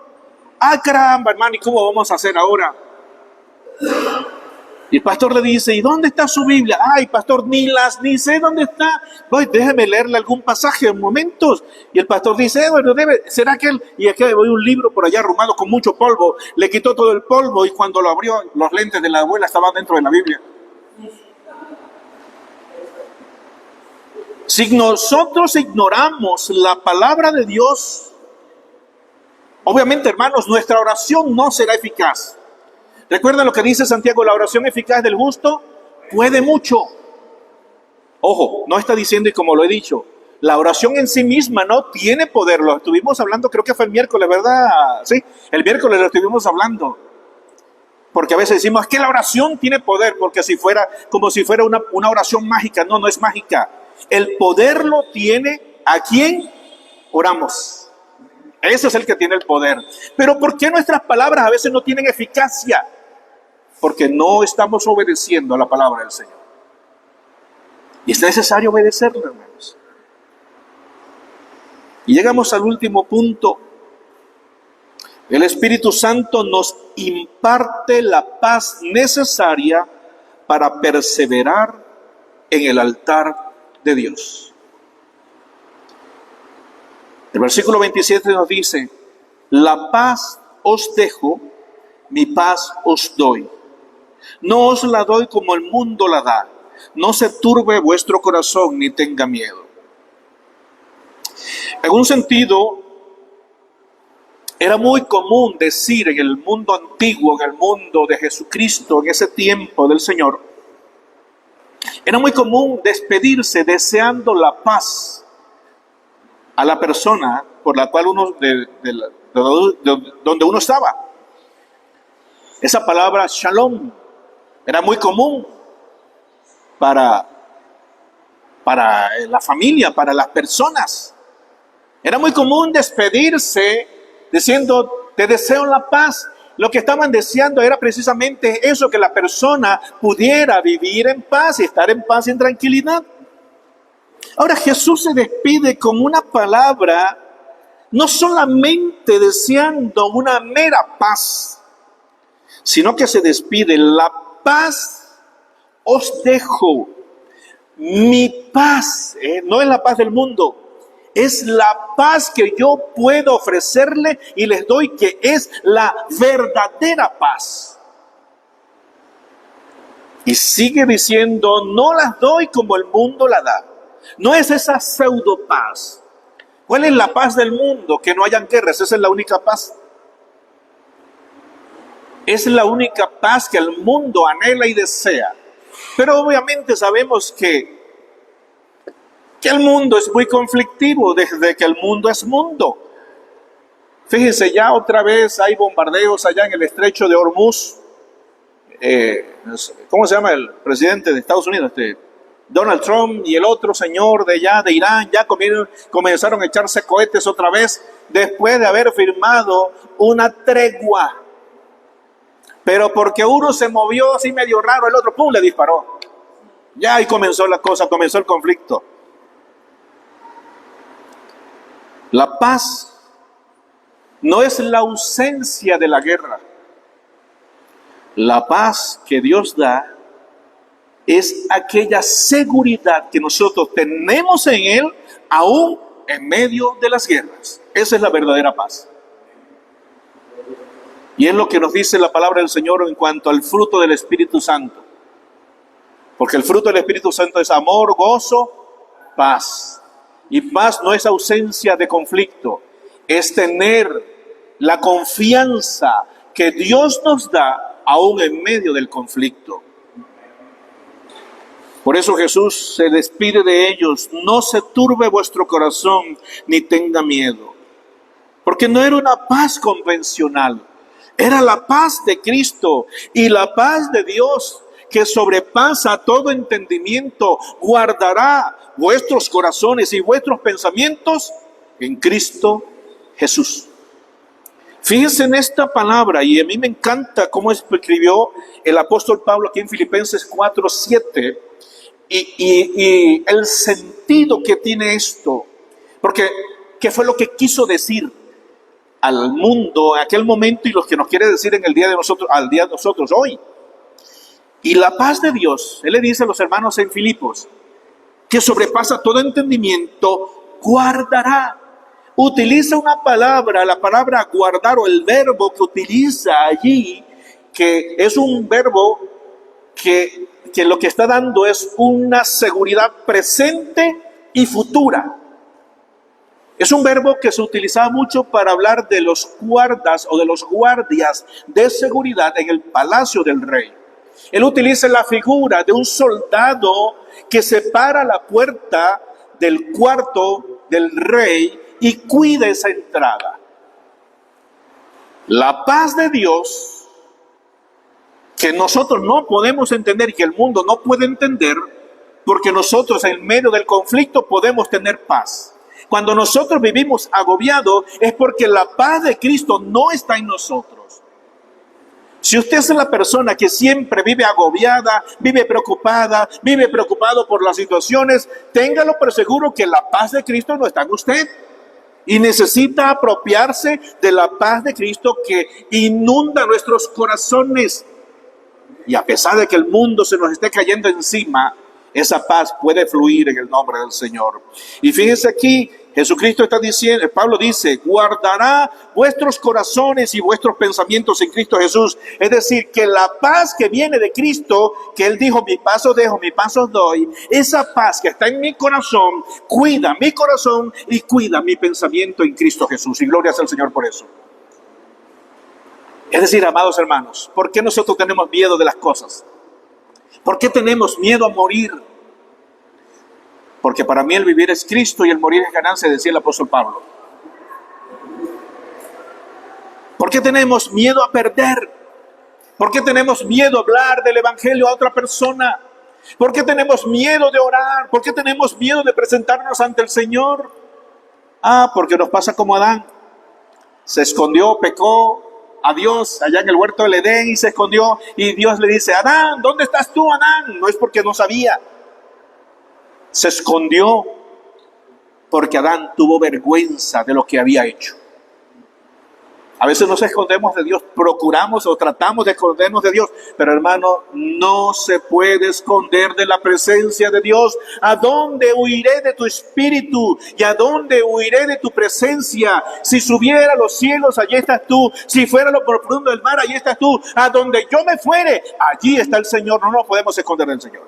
Ah, caramba, hermano, ¿y cómo vamos a hacer ahora? Y el pastor le dice, ¿y dónde está su Biblia? Ay, pastor, ni sé dónde está. Voy, déjeme leerle algún pasaje en momentos. Y el pastor dice, bueno, será que él, y aquí voy un libro por allá arrumado con mucho polvo. Le quitó todo el polvo y cuando lo abrió, los lentes de la abuela estaban dentro de la Biblia. Si nosotros ignoramos la palabra de Dios, obviamente, hermanos, nuestra oración no será eficaz. ¿Recuerdan lo que dice Santiago? La oración eficaz del justo puede mucho. Ojo, no está diciendo, y como lo he dicho, la oración en sí misma no tiene poder. Lo estuvimos hablando, creo que fue el miércoles, ¿verdad? Sí, el miércoles lo estuvimos hablando. Porque a veces decimos que la oración tiene poder, porque como si fuera una oración mágica. No, no es mágica. El poder lo tiene a quien oramos. Ese es el que tiene el poder. Pero ¿por qué nuestras palabras a veces no tienen eficacia? Porque no estamos obedeciendo a la palabra del Señor. Y es necesario obedecerla, hermanos. Y llegamos al último punto. El Espíritu Santo nos imparte la paz necesaria para perseverar en el altar de Dios. El versículo 27 nos dice, la paz os dejo, mi paz os doy. No os la doy como el mundo la da. No se turbe vuestro corazón ni tenga miedo. En un sentido, era muy común decir en el mundo antiguo, en el mundo de Jesucristo, en ese tiempo del Señor, era muy común despedirse deseando la paz a la persona por la cual donde uno estaba. Esa palabra shalom era muy común para la familia, para las personas. Era muy común despedirse diciendo, te deseo la paz. Lo que estaban deseando era precisamente eso, que la persona pudiera vivir en paz y estar en paz y en tranquilidad. Ahora Jesús se despide con una palabra, no solamente deseando una mera paz, sino que se despide, la paz os dejo, mi paz, no es la paz del mundo, es la paz que yo puedo ofrecerle y les doy, que es la verdadera paz. Y sigue diciendo, no las doy como el mundo la da. No es esa pseudo paz. ¿Cuál es la paz del mundo? Que no hayan guerras, esa es la única paz. Es la única paz que el mundo anhela y desea. Pero obviamente sabemos que el mundo es muy conflictivo desde que el mundo es mundo. Fíjense, ya otra vez hay bombardeos allá en el estrecho de Hormuz. ¿Cómo se llama el presidente de Estados Unidos? Donald Trump y el otro señor de allá de Irán ya comenzaron a echarse cohetes otra vez después de haber firmado una tregua. Pero porque uno se movió así medio raro, el otro ¡pum!, le disparó. Ya ahí comenzó la cosa, comenzó el conflicto. La paz no es la ausencia de la guerra. La paz que Dios da es aquella seguridad que nosotros tenemos en Él, aún en medio de las guerras. Esa es la verdadera paz. Y es lo que nos dice la palabra del Señor en cuanto al fruto del Espíritu Santo. Porque el fruto del Espíritu Santo es amor, gozo, paz. Y paz no es ausencia de conflicto, es tener la confianza que Dios nos da aún en medio del conflicto. Por eso Jesús se despide de ellos: no se turbe vuestro corazón ni tenga miedo. Porque no era una paz convencional, era la paz de Cristo, y la paz de Dios que sobrepasa todo entendimiento guardará vuestros corazones y vuestros pensamientos en Cristo Jesús. Fíjense en esta palabra, y a mí me encanta cómo escribió el apóstol Pablo aquí en Filipenses 4:7. Y el sentido que tiene esto, porque ¿qué fue lo que quiso decir al mundo en aquel momento y lo que nos quiere decir en el día de nosotros, al día de nosotros hoy? Y la paz de Dios, Él le dice a los hermanos en Filipos, que sobrepasa todo entendimiento, guardará. Utiliza una palabra, la palabra guardar, o el verbo que utiliza allí, que es un verbo que lo que está dando es una seguridad presente y futura. Es un verbo que se utilizaba mucho para hablar de los guardas o de los guardias de seguridad en el palacio del rey. Él utiliza la figura de un soldado que separa la puerta del cuarto del rey y cuida esa entrada. La paz de Dios, que nosotros no podemos entender y que el mundo no puede entender, porque nosotros en medio del conflicto podemos tener paz. Cuando nosotros vivimos agobiados es porque la paz de Cristo no está en nosotros. Si usted es la persona que siempre vive agobiada, vive preocupada, vive preocupado por las situaciones, téngalo por seguro que la paz de Cristo no está en usted. Y necesita apropiarse de la paz de Cristo que inunda nuestros corazones. Y a pesar de que el mundo se nos esté cayendo encima, esa paz puede fluir en el nombre del Señor. Y fíjense aquí, Jesucristo está diciendo, Pablo dice, guardará vuestros corazones y vuestros pensamientos en Cristo Jesús. Es decir, que la paz que viene de Cristo, que Él dijo, mi paz os dejo, mi paz os doy, esa paz que está en mi corazón, cuida mi corazón y cuida mi pensamiento en Cristo Jesús. Y gloria al Señor por eso. Es decir, amados hermanos, ¿por qué nosotros tenemos miedo de las cosas? ¿Por qué tenemos miedo a morir? Porque para mí el vivir es Cristo y el morir es ganancia, decía el apóstol Pablo. ¿Por qué tenemos miedo a perder? ¿Por qué tenemos miedo a hablar del evangelio a otra persona? ¿Por qué tenemos miedo de orar? ¿Por qué tenemos miedo de presentarnos ante el Señor? Porque nos pasa como Adán. Se escondió, pecó a Dios allá en el huerto del Edén y se escondió, y Dios le dice, Adán, ¿dónde estás tú, Adán? No es porque no sabía, se escondió porque Adán tuvo vergüenza de lo que había hecho. A veces nos escondemos de Dios, procuramos o tratamos de escondernos de Dios, pero hermano, no se puede esconder de la presencia de Dios. ¿A dónde huiré de tu espíritu? ¿Y a dónde huiré de tu presencia? Si subiera a los cielos, allí estás tú. Si fuera a lo profundo del mar, allí estás tú. A donde yo me fuere, allí está el Señor. No nos podemos esconder del Señor.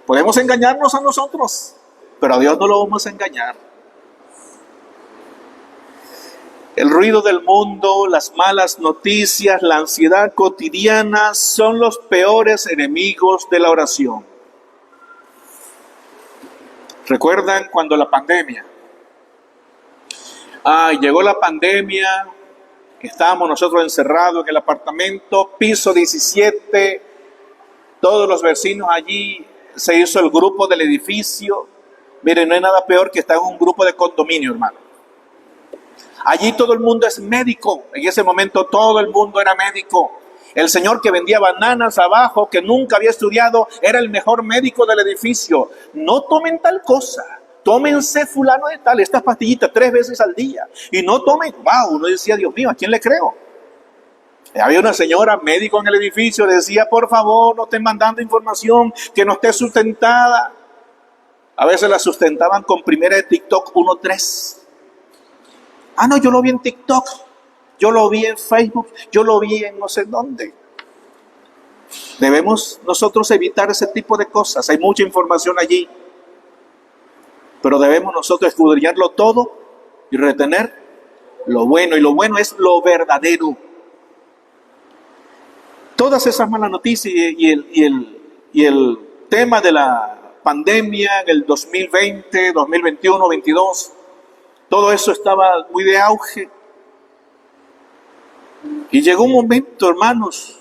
Podemos engañarnos a nosotros, pero a Dios no lo vamos a engañar. El ruido del mundo, las malas noticias, la ansiedad cotidiana son los peores enemigos de la oración. ¿Recuerdan cuando la pandemia? Llegó la pandemia, estábamos nosotros encerrados en el apartamento, piso 17, Todos los vecinos allí, se hizo el grupo del edificio. Miren, no hay nada peor que estar en un grupo de condominio, hermano. Allí todo el mundo es médico. En ese momento todo el mundo era médico. El señor que vendía bananas abajo, que nunca había estudiado, era el mejor médico del edificio. No tomen tal cosa. Tómense fulano de tal, estas pastillitas 3 veces al día. Y no tomen, wow, uno decía, Dios mío, ¿a quién le creo? Había una señora médico en el edificio, le decía, por favor, no estén mandando información que no esté sustentada. A veces la sustentaban con primera de TikTok 1.3. Ah, no, yo lo vi en TikTok, yo lo vi en Facebook, yo lo vi en no sé dónde. Debemos nosotros evitar ese tipo de cosas. Hay mucha información allí. Pero debemos nosotros escudriñarlo todo y retener lo bueno. Y lo bueno es lo verdadero. Todas esas malas noticias y el tema de la pandemia en el 2020, 2021, 2022, todo eso estaba muy de auge. Y llegó un momento, hermanos,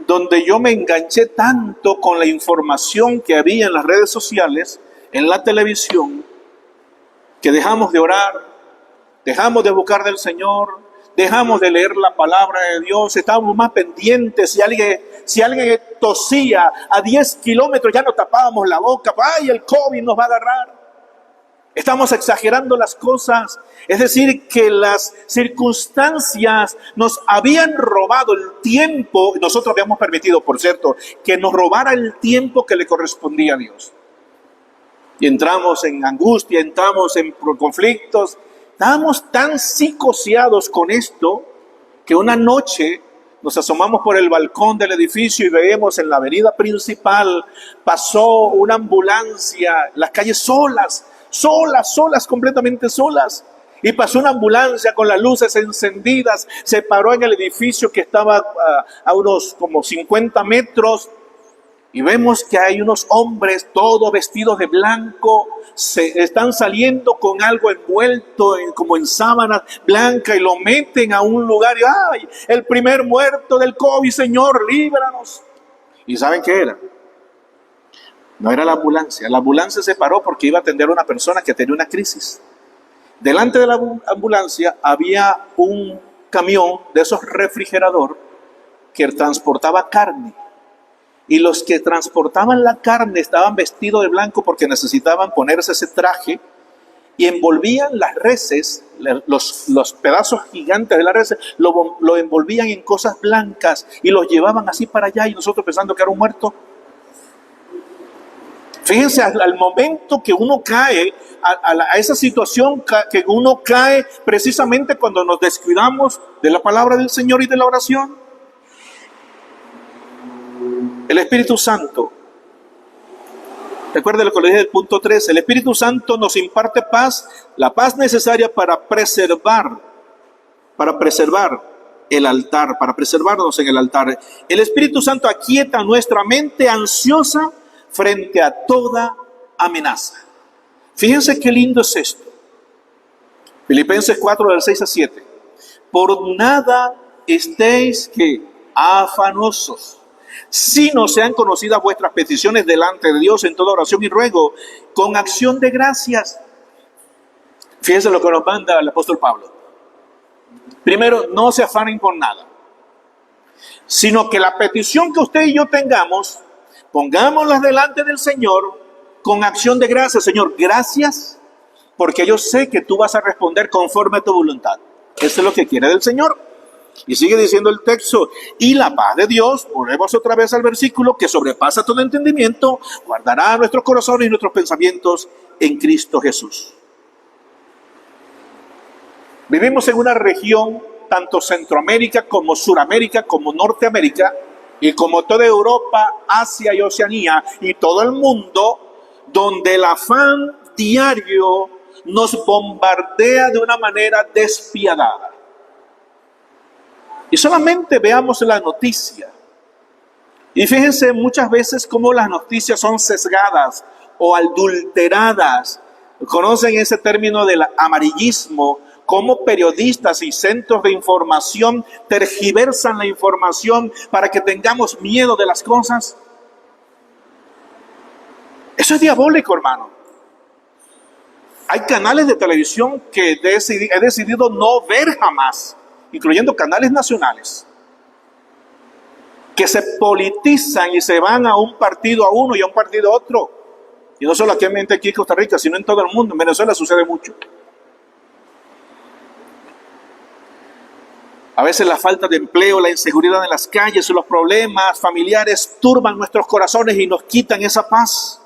donde yo me enganché tanto con la información que había en las redes sociales, en la televisión, que dejamos de orar, dejamos de buscar del Señor, dejamos de leer la palabra de Dios, estábamos más pendientes. Si alguien tosía a 10 kilómetros, ya nos tapábamos la boca. ¡Ay, el COVID nos va a agarrar! Estamos exagerando las cosas. Es decir, que las circunstancias nos habían robado el tiempo. Nosotros habíamos permitido, por cierto, que nos robara el tiempo que le correspondía a Dios. Y entramos en angustia, entramos en conflictos. Estábamos tan psicoseados con esto que una noche nos asomamos por el balcón del edificio y veíamos en la avenida principal, pasó una ambulancia, las calles solas, completamente solas. Y pasó una ambulancia con las luces encendidas, se paró en el edificio que estaba a unos como 50 metros. Y vemos que hay unos hombres todos vestidos de blanco, se están saliendo con algo envuelto como en sábana blanca y lo meten a un lugar y ¡ay! El primer muerto del COVID, Señor, líbranos. ¿Y saben qué era? No era la ambulancia se paró porque iba a atender a una persona que tenía una crisis. Delante de la ambulancia había un camión de esos refrigerador que transportaba carne. Y los que transportaban la carne estaban vestidos de blanco porque necesitaban ponerse ese traje y envolvían las reses, los pedazos gigantes de las reses, lo envolvían en cosas blancas y los llevaban así para allá y nosotros pensando que era un muerto. Fíjense, al momento que uno cae, a esa situación que uno cae precisamente cuando nos descuidamos de la palabra del Señor y de la oración. El Espíritu Santo, recuerde lo que le dije del punto 3, el Espíritu Santo nos imparte paz, la paz necesaria para preservar el altar, para preservarnos en el altar. El Espíritu Santo aquieta nuestra mente ansiosa frente a toda amenaza. Fíjense qué lindo es esto. Filipenses 4, del 6 a 7. Por nada estéis que afanosos, si no sean conocidas vuestras peticiones delante de Dios en toda oración y ruego, con acción de gracias. Fíjense lo que nos manda el apóstol Pablo. Primero, no se afanen por nada, sino que la petición que usted y yo tengamos, pongámosla delante del Señor con acción de gracias. Señor, gracias, porque yo sé que tú vas a responder conforme a tu voluntad. Eso es lo que quiere del Señor. Y sigue diciendo el texto, y la paz de Dios, volvemos otra vez al versículo, que sobrepasa todo entendimiento, guardará nuestros corazones y nuestros pensamientos en Cristo Jesús. Vivimos en una región, tanto Centroamérica como Suramérica, como Norteamérica, y como toda Europa, Asia y Oceanía, y todo el mundo, donde el afán diario nos bombardea de una manera despiadada. Y solamente veamos la noticia. Y fíjense muchas veces cómo las noticias son sesgadas o adulteradas. ¿Conocen ese término del amarillismo? cómo periodistas y centros de información tergiversan la información para que tengamos miedo de las cosas. Eso es diabólico, hermano. Hay canales de televisión que he decidido no ver jamás, incluyendo canales nacionales, que se politizan y se van a un partido a uno y a un partido a otro. Y no solo aquí en Costa Rica, sino en todo el mundo. En Venezuela sucede mucho. A veces la falta de empleo, la inseguridad en las calles, los problemas familiares turban nuestros corazones y nos quitan esa paz.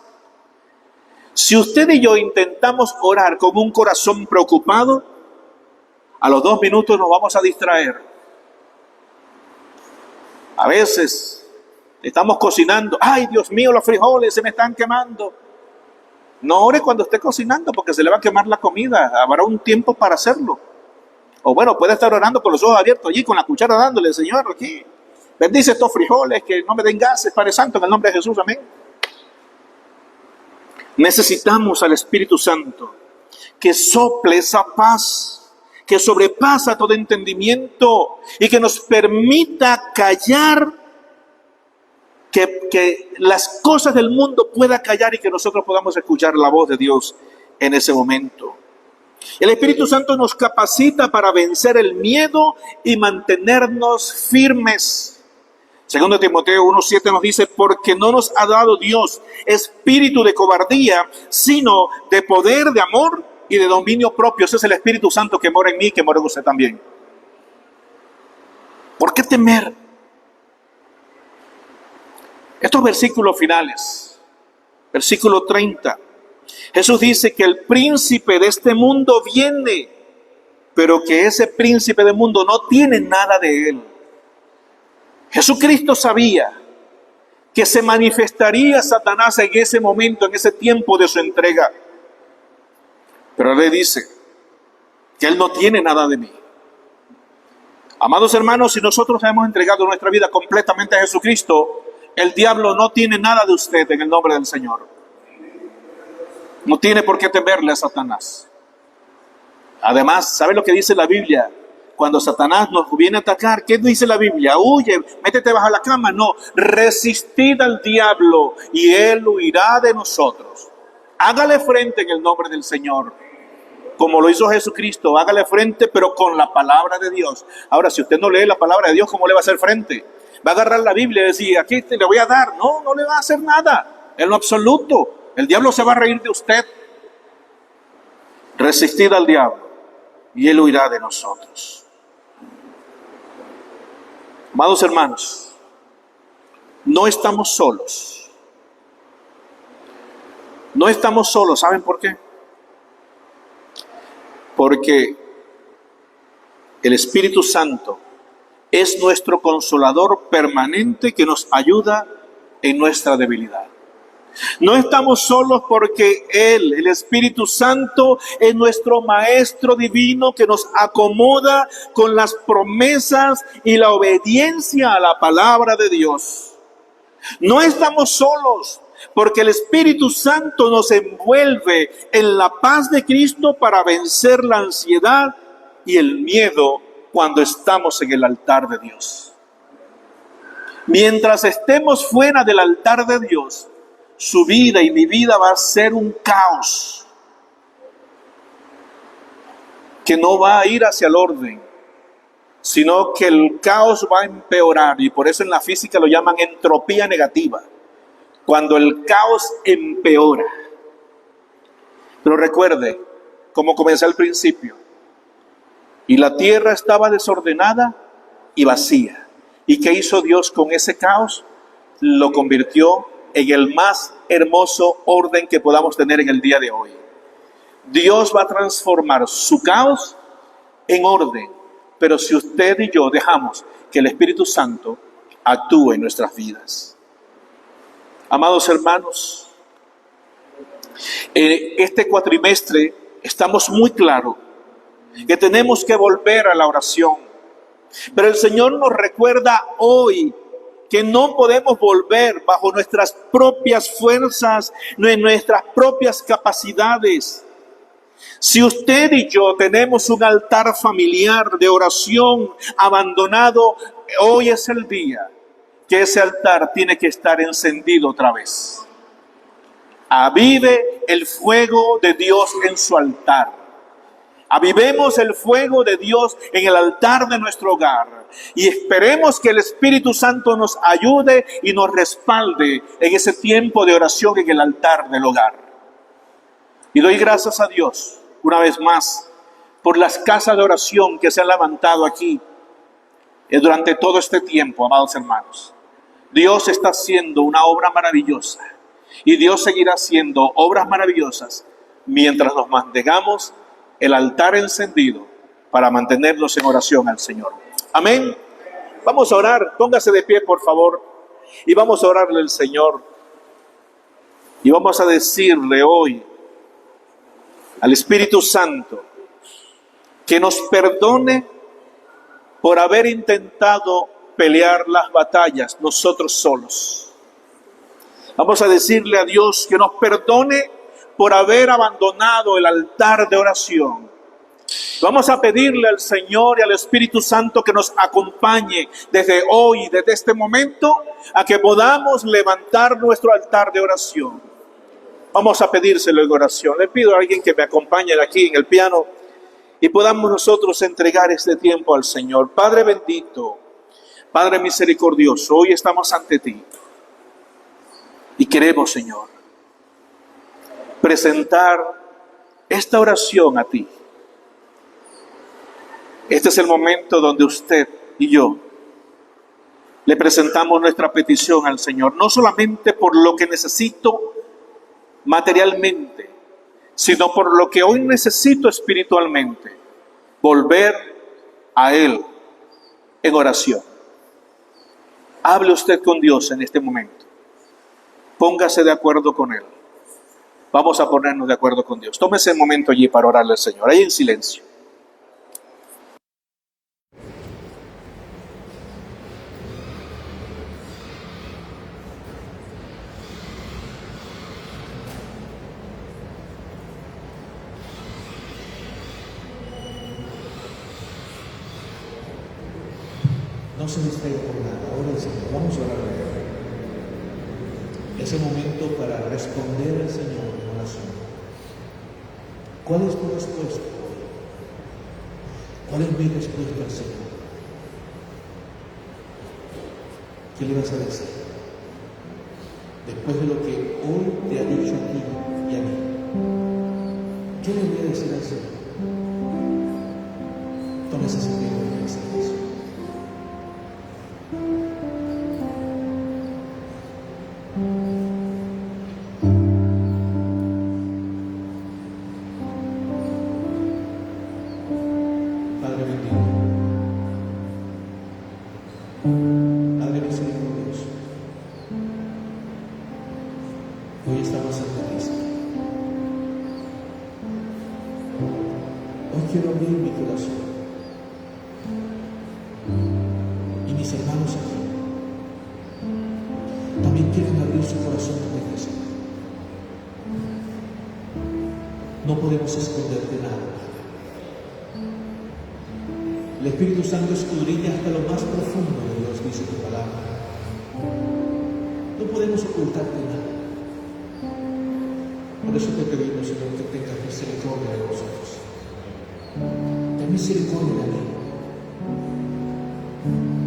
Si usted y yo intentamos orar con un corazón preocupado, a los 2 minutos nos vamos a distraer. A veces estamos cocinando. ¡Ay, Dios mío, los frijoles se me están quemando! No ore cuando esté cocinando porque se le va a quemar la comida. Habrá un tiempo para hacerlo. O bueno, puede estar orando con los ojos abiertos allí, con la cuchara dándole, Señor, aquí. Bendice estos frijoles, que no me den gases, Padre Santo, en el nombre de Jesús, amén. Necesitamos al Espíritu Santo que sople esa paz, que sobrepasa todo entendimiento y que nos permita callar, que las cosas del mundo pueda callar y que nosotros podamos escuchar la voz de Dios en ese momento. El Espíritu Santo nos capacita para vencer el miedo y mantenernos firmes. Segundo Timoteo 1:7 nos dice, porque no nos ha dado Dios espíritu de cobardía, sino de poder, de amor y de dominio propio. Ese es el Espíritu Santo que mora en mí y que mora en usted también. ¿Por qué temer? Estos versículos finales, versículo 30, Jesús dice que el príncipe de este mundo viene, pero que ese príncipe del mundo no tiene nada de él. Jesucristo sabía que se manifestaría Satanás en ese momento, en ese tiempo de su entrega. Pero le dice que él no tiene nada de mí. Amados hermanos, si nosotros hemos entregado nuestra vida completamente a Jesucristo, el diablo no tiene nada de usted en el nombre del Señor. No tiene por qué temerle a Satanás. Además, ¿sabe lo que dice la Biblia? Cuando Satanás nos viene a atacar, ¿qué dice la Biblia? Huye, métete bajo la cama. No, resistid al diablo y él huirá de nosotros. Hágale frente en el nombre del Señor. Como lo hizo Jesucristo, hágale frente, pero con la palabra de Dios. Ahora, si usted no lee la palabra de Dios, ¿cómo le va a hacer frente? Va a agarrar la Biblia y decir, aquí te le voy a dar. No, no le va a hacer nada, en lo absoluto. El diablo se va a reír de usted. Resistid al diablo y él huirá de nosotros. Amados hermanos, no estamos solos. No estamos solos, ¿saben por qué? Porque el Espíritu Santo es nuestro consolador permanente que nos ayuda en nuestra debilidad. No estamos solos porque Él, el Espíritu Santo, es nuestro Maestro divino que nos acomoda con las promesas y la obediencia a la palabra de Dios. No estamos solos porque el Espíritu Santo nos envuelve en la paz de Cristo para vencer la ansiedad y el miedo cuando estamos en el altar de Dios. Mientras estemos fuera del altar de Dios, su vida y mi vida va a ser un caos que no va a ir hacia el orden, sino que el caos va a empeorar, y por eso en la física lo llaman entropía negativa, cuando el caos empeora. Pero recuerde, como comencé al principio, y la tierra estaba desordenada y vacía. ¿Y qué hizo Dios con ese caos? Lo convirtió en el más hermoso orden que podamos tener en el día de hoy. Dios va a transformar su caos en orden, pero si usted y yo dejamos que el Espíritu Santo actúe en nuestras vidas. Amados hermanos, en este cuatrimestre estamos muy claros que tenemos que volver a la oración, pero el Señor nos recuerda hoy que no podemos volver bajo nuestras propias fuerzas, nuestras propias capacidades. Si usted y yo tenemos un altar familiar de oración abandonado, hoy es el día que ese altar tiene que estar encendido otra vez. Avive el fuego de Dios en su altar. Avivemos el fuego de Dios en el altar de nuestro hogar y esperemos que el Espíritu Santo nos ayude y nos respalde en ese tiempo de oración en el altar del hogar. Y doy gracias a Dios una vez más por las casas de oración que se han levantado aquí durante todo este tiempo, amados hermanos. Dios está haciendo una obra maravillosa y Dios seguirá haciendo obras maravillosas mientras nos mantengamos el altar encendido para mantenernos en oración al Señor. Amén. Vamos a orar. Póngase de pie, por favor. Y vamos a orarle al Señor. Y vamos a decirle hoy al Espíritu Santo que nos perdone por haber intentado pelear las batallas nosotros solos. Vamos a decirle a Dios que nos perdone por haber abandonado el altar de oración. Vamos a pedirle al Señor y al Espíritu Santo que nos acompañe desde hoy, desde este momento, a que podamos levantar nuestro altar de oración. Vamos a pedírselo en oración. Le pido a alguien que me acompañe aquí en el piano y podamos nosotros entregar este tiempo al Señor. Padre bendito, Padre misericordioso, hoy estamos ante ti y queremos, Señor, presentar esta oración a ti. Este es el momento donde usted y yo le presentamos nuestra petición al Señor, no solamente por lo que necesito materialmente, sino por lo que hoy necesito espiritualmente, volver a Él en oración. Hable usted con Dios en este momento. Póngase de acuerdo con Él. Vamos a ponernos de acuerdo con Dios. Tómese un momento allí para orarle al Señor, ahí en silencio. No se distraiga por nada. Ahora el Señor, vamos a orar. Es el momento para responder al Señor en oración. ¿Cuál es tu respuesta? ¿Cuál es mi respuesta al Señor? ¿Qué le vas a decir? Después de lo que hoy te ha dicho a ti y a mí, ¿qué le voy a decir al Señor? Tómese ese tiempo y piensa en eso. Padre bendito, Padre misericordioso, hoy estamos ante ti. Hoy quiero abrir mi corazón y mis hermanos aquí también quieren abrir su corazón ante ti. No podemos esconderte nada. El Espíritu Santo escudriña hasta lo más profundo de Dios, dice tu palabra. No podemos ocultarte nada. Por eso te pedimos, Señor, que tengas misericordia de nosotros. Ten misericordia de mí.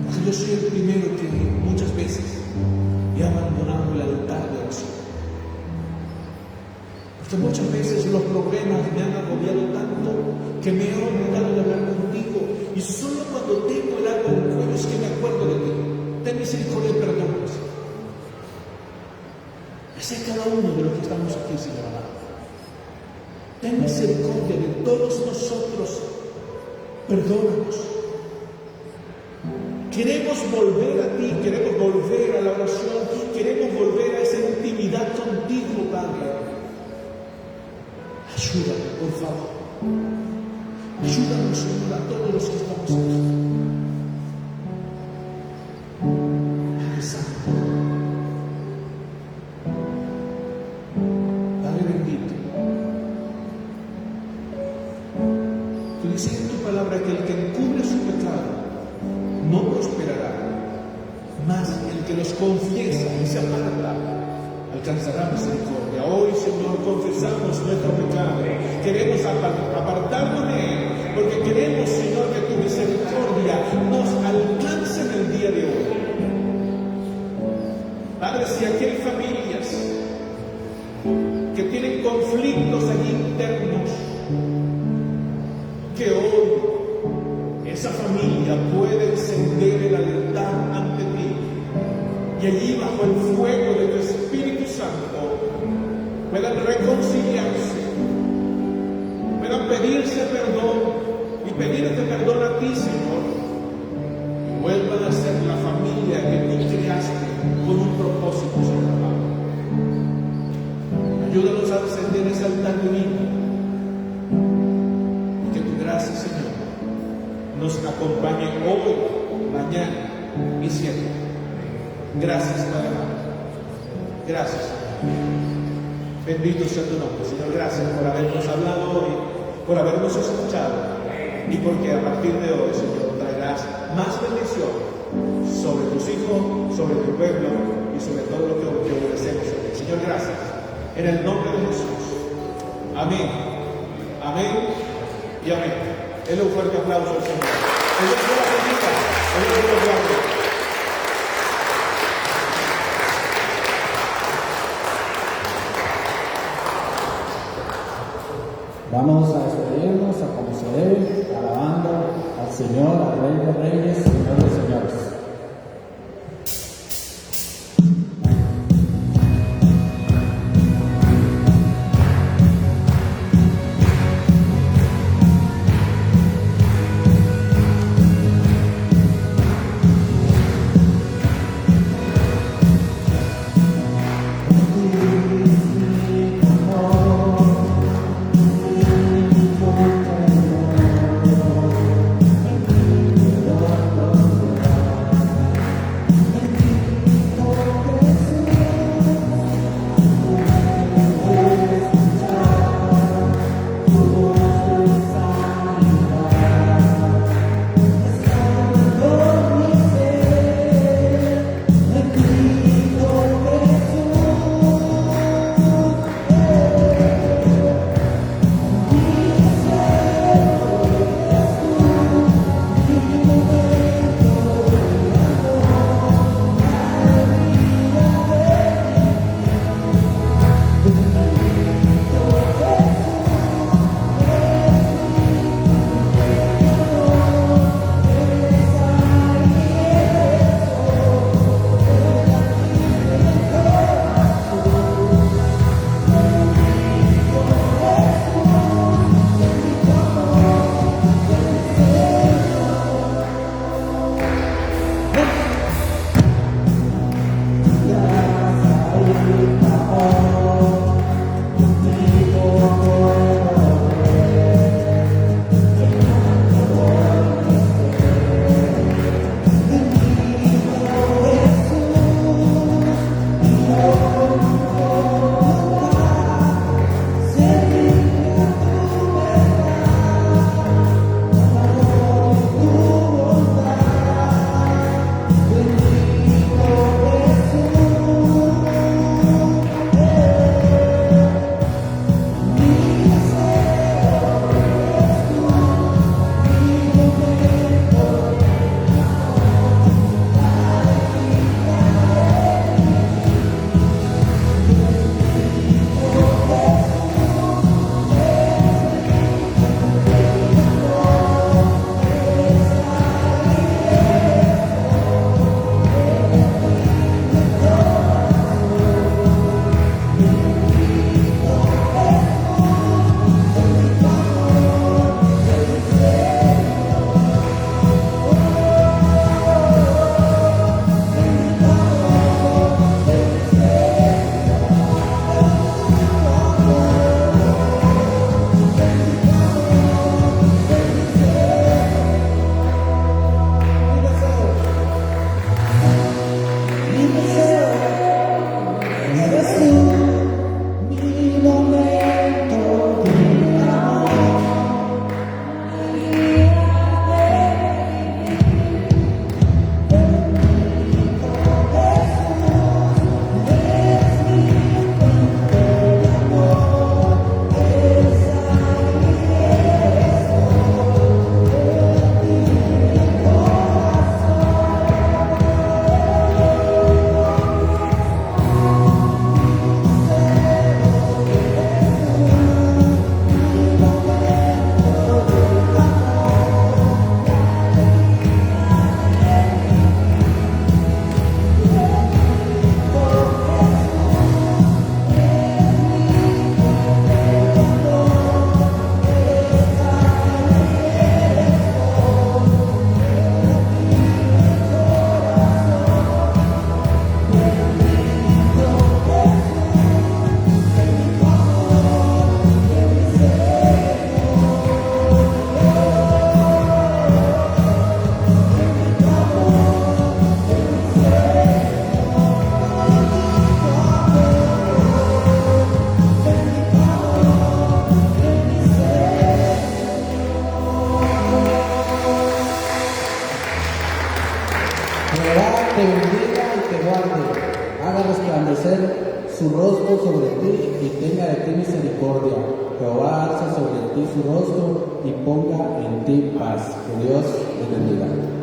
Porque yo soy el primero que muchas veces he abandonado el altar de oración. Porque muchas veces los problemas me han agobiado tanto que me he olvidado de hablar contigo. Y solo cuando tengo el agua en el cuello es que me acuerdo de ti. Ten misericordia y perdónanos. Ese es cada uno de los que estamos aquí, Señor amado. Ten misericordia de todos nosotros. Perdónanos. Queremos volver a ti, queremos volver a la oración, queremos volver a esa intimidad contigo, Padre. Ayúdame, por favor. Ayúdanos, Señor, a todos los que estamos aquí. Padre Santo, Padre bendito, Dice en tu palabra que el que encubre su pecado no prosperará, mas el que los confiesa y se aparta alcanzará misericordia. Hoy, Señor, confesamos nuestro pecado. Queremos apartarnos de él, porque queremos, Señor, que tu misericordia nos alcance en el día de hoy. Padre, si aquí hay familias que tienen conflictos allí internos, que hoy esa familia puede encender el altar ante ti, y allí bajo el fuego de tu Espíritu Santo puedan reconciliarse, puedan pedirse perdón y pedirte perdón a ti, Señor, y vuelvan a ser la familia que tú creaste con un propósito, Señor amado. Ayúdanos a encender ese altar divino, y que tu gracia, Señor, nos acompañe hoy, mañana y siempre. Gracias, Padre amado. Gracias, Señor. Bendito sea tu nombre, Señor. Gracias por habernos hablado hoy, por habernos escuchado, y porque a partir de hoy, Señor, traerás más bendición sobre tus hijos, sobre tu pueblo y sobre todo lo que obedecemos. Señor, gracias. En el nombre de Jesús. Amén. Amén y amén. Denle un fuerte aplauso al Señor. El Dios de la bendiga. El Dios de los guarde. Vamos a despedirnos a como se debe, alabando al Señor, al Rey de Reyes, Señor de Señores. rostro sobre ti y tenga de ti misericordia. Jehová alza sobre ti su rostro y ponga en ti paz. Que Dios te bendiga.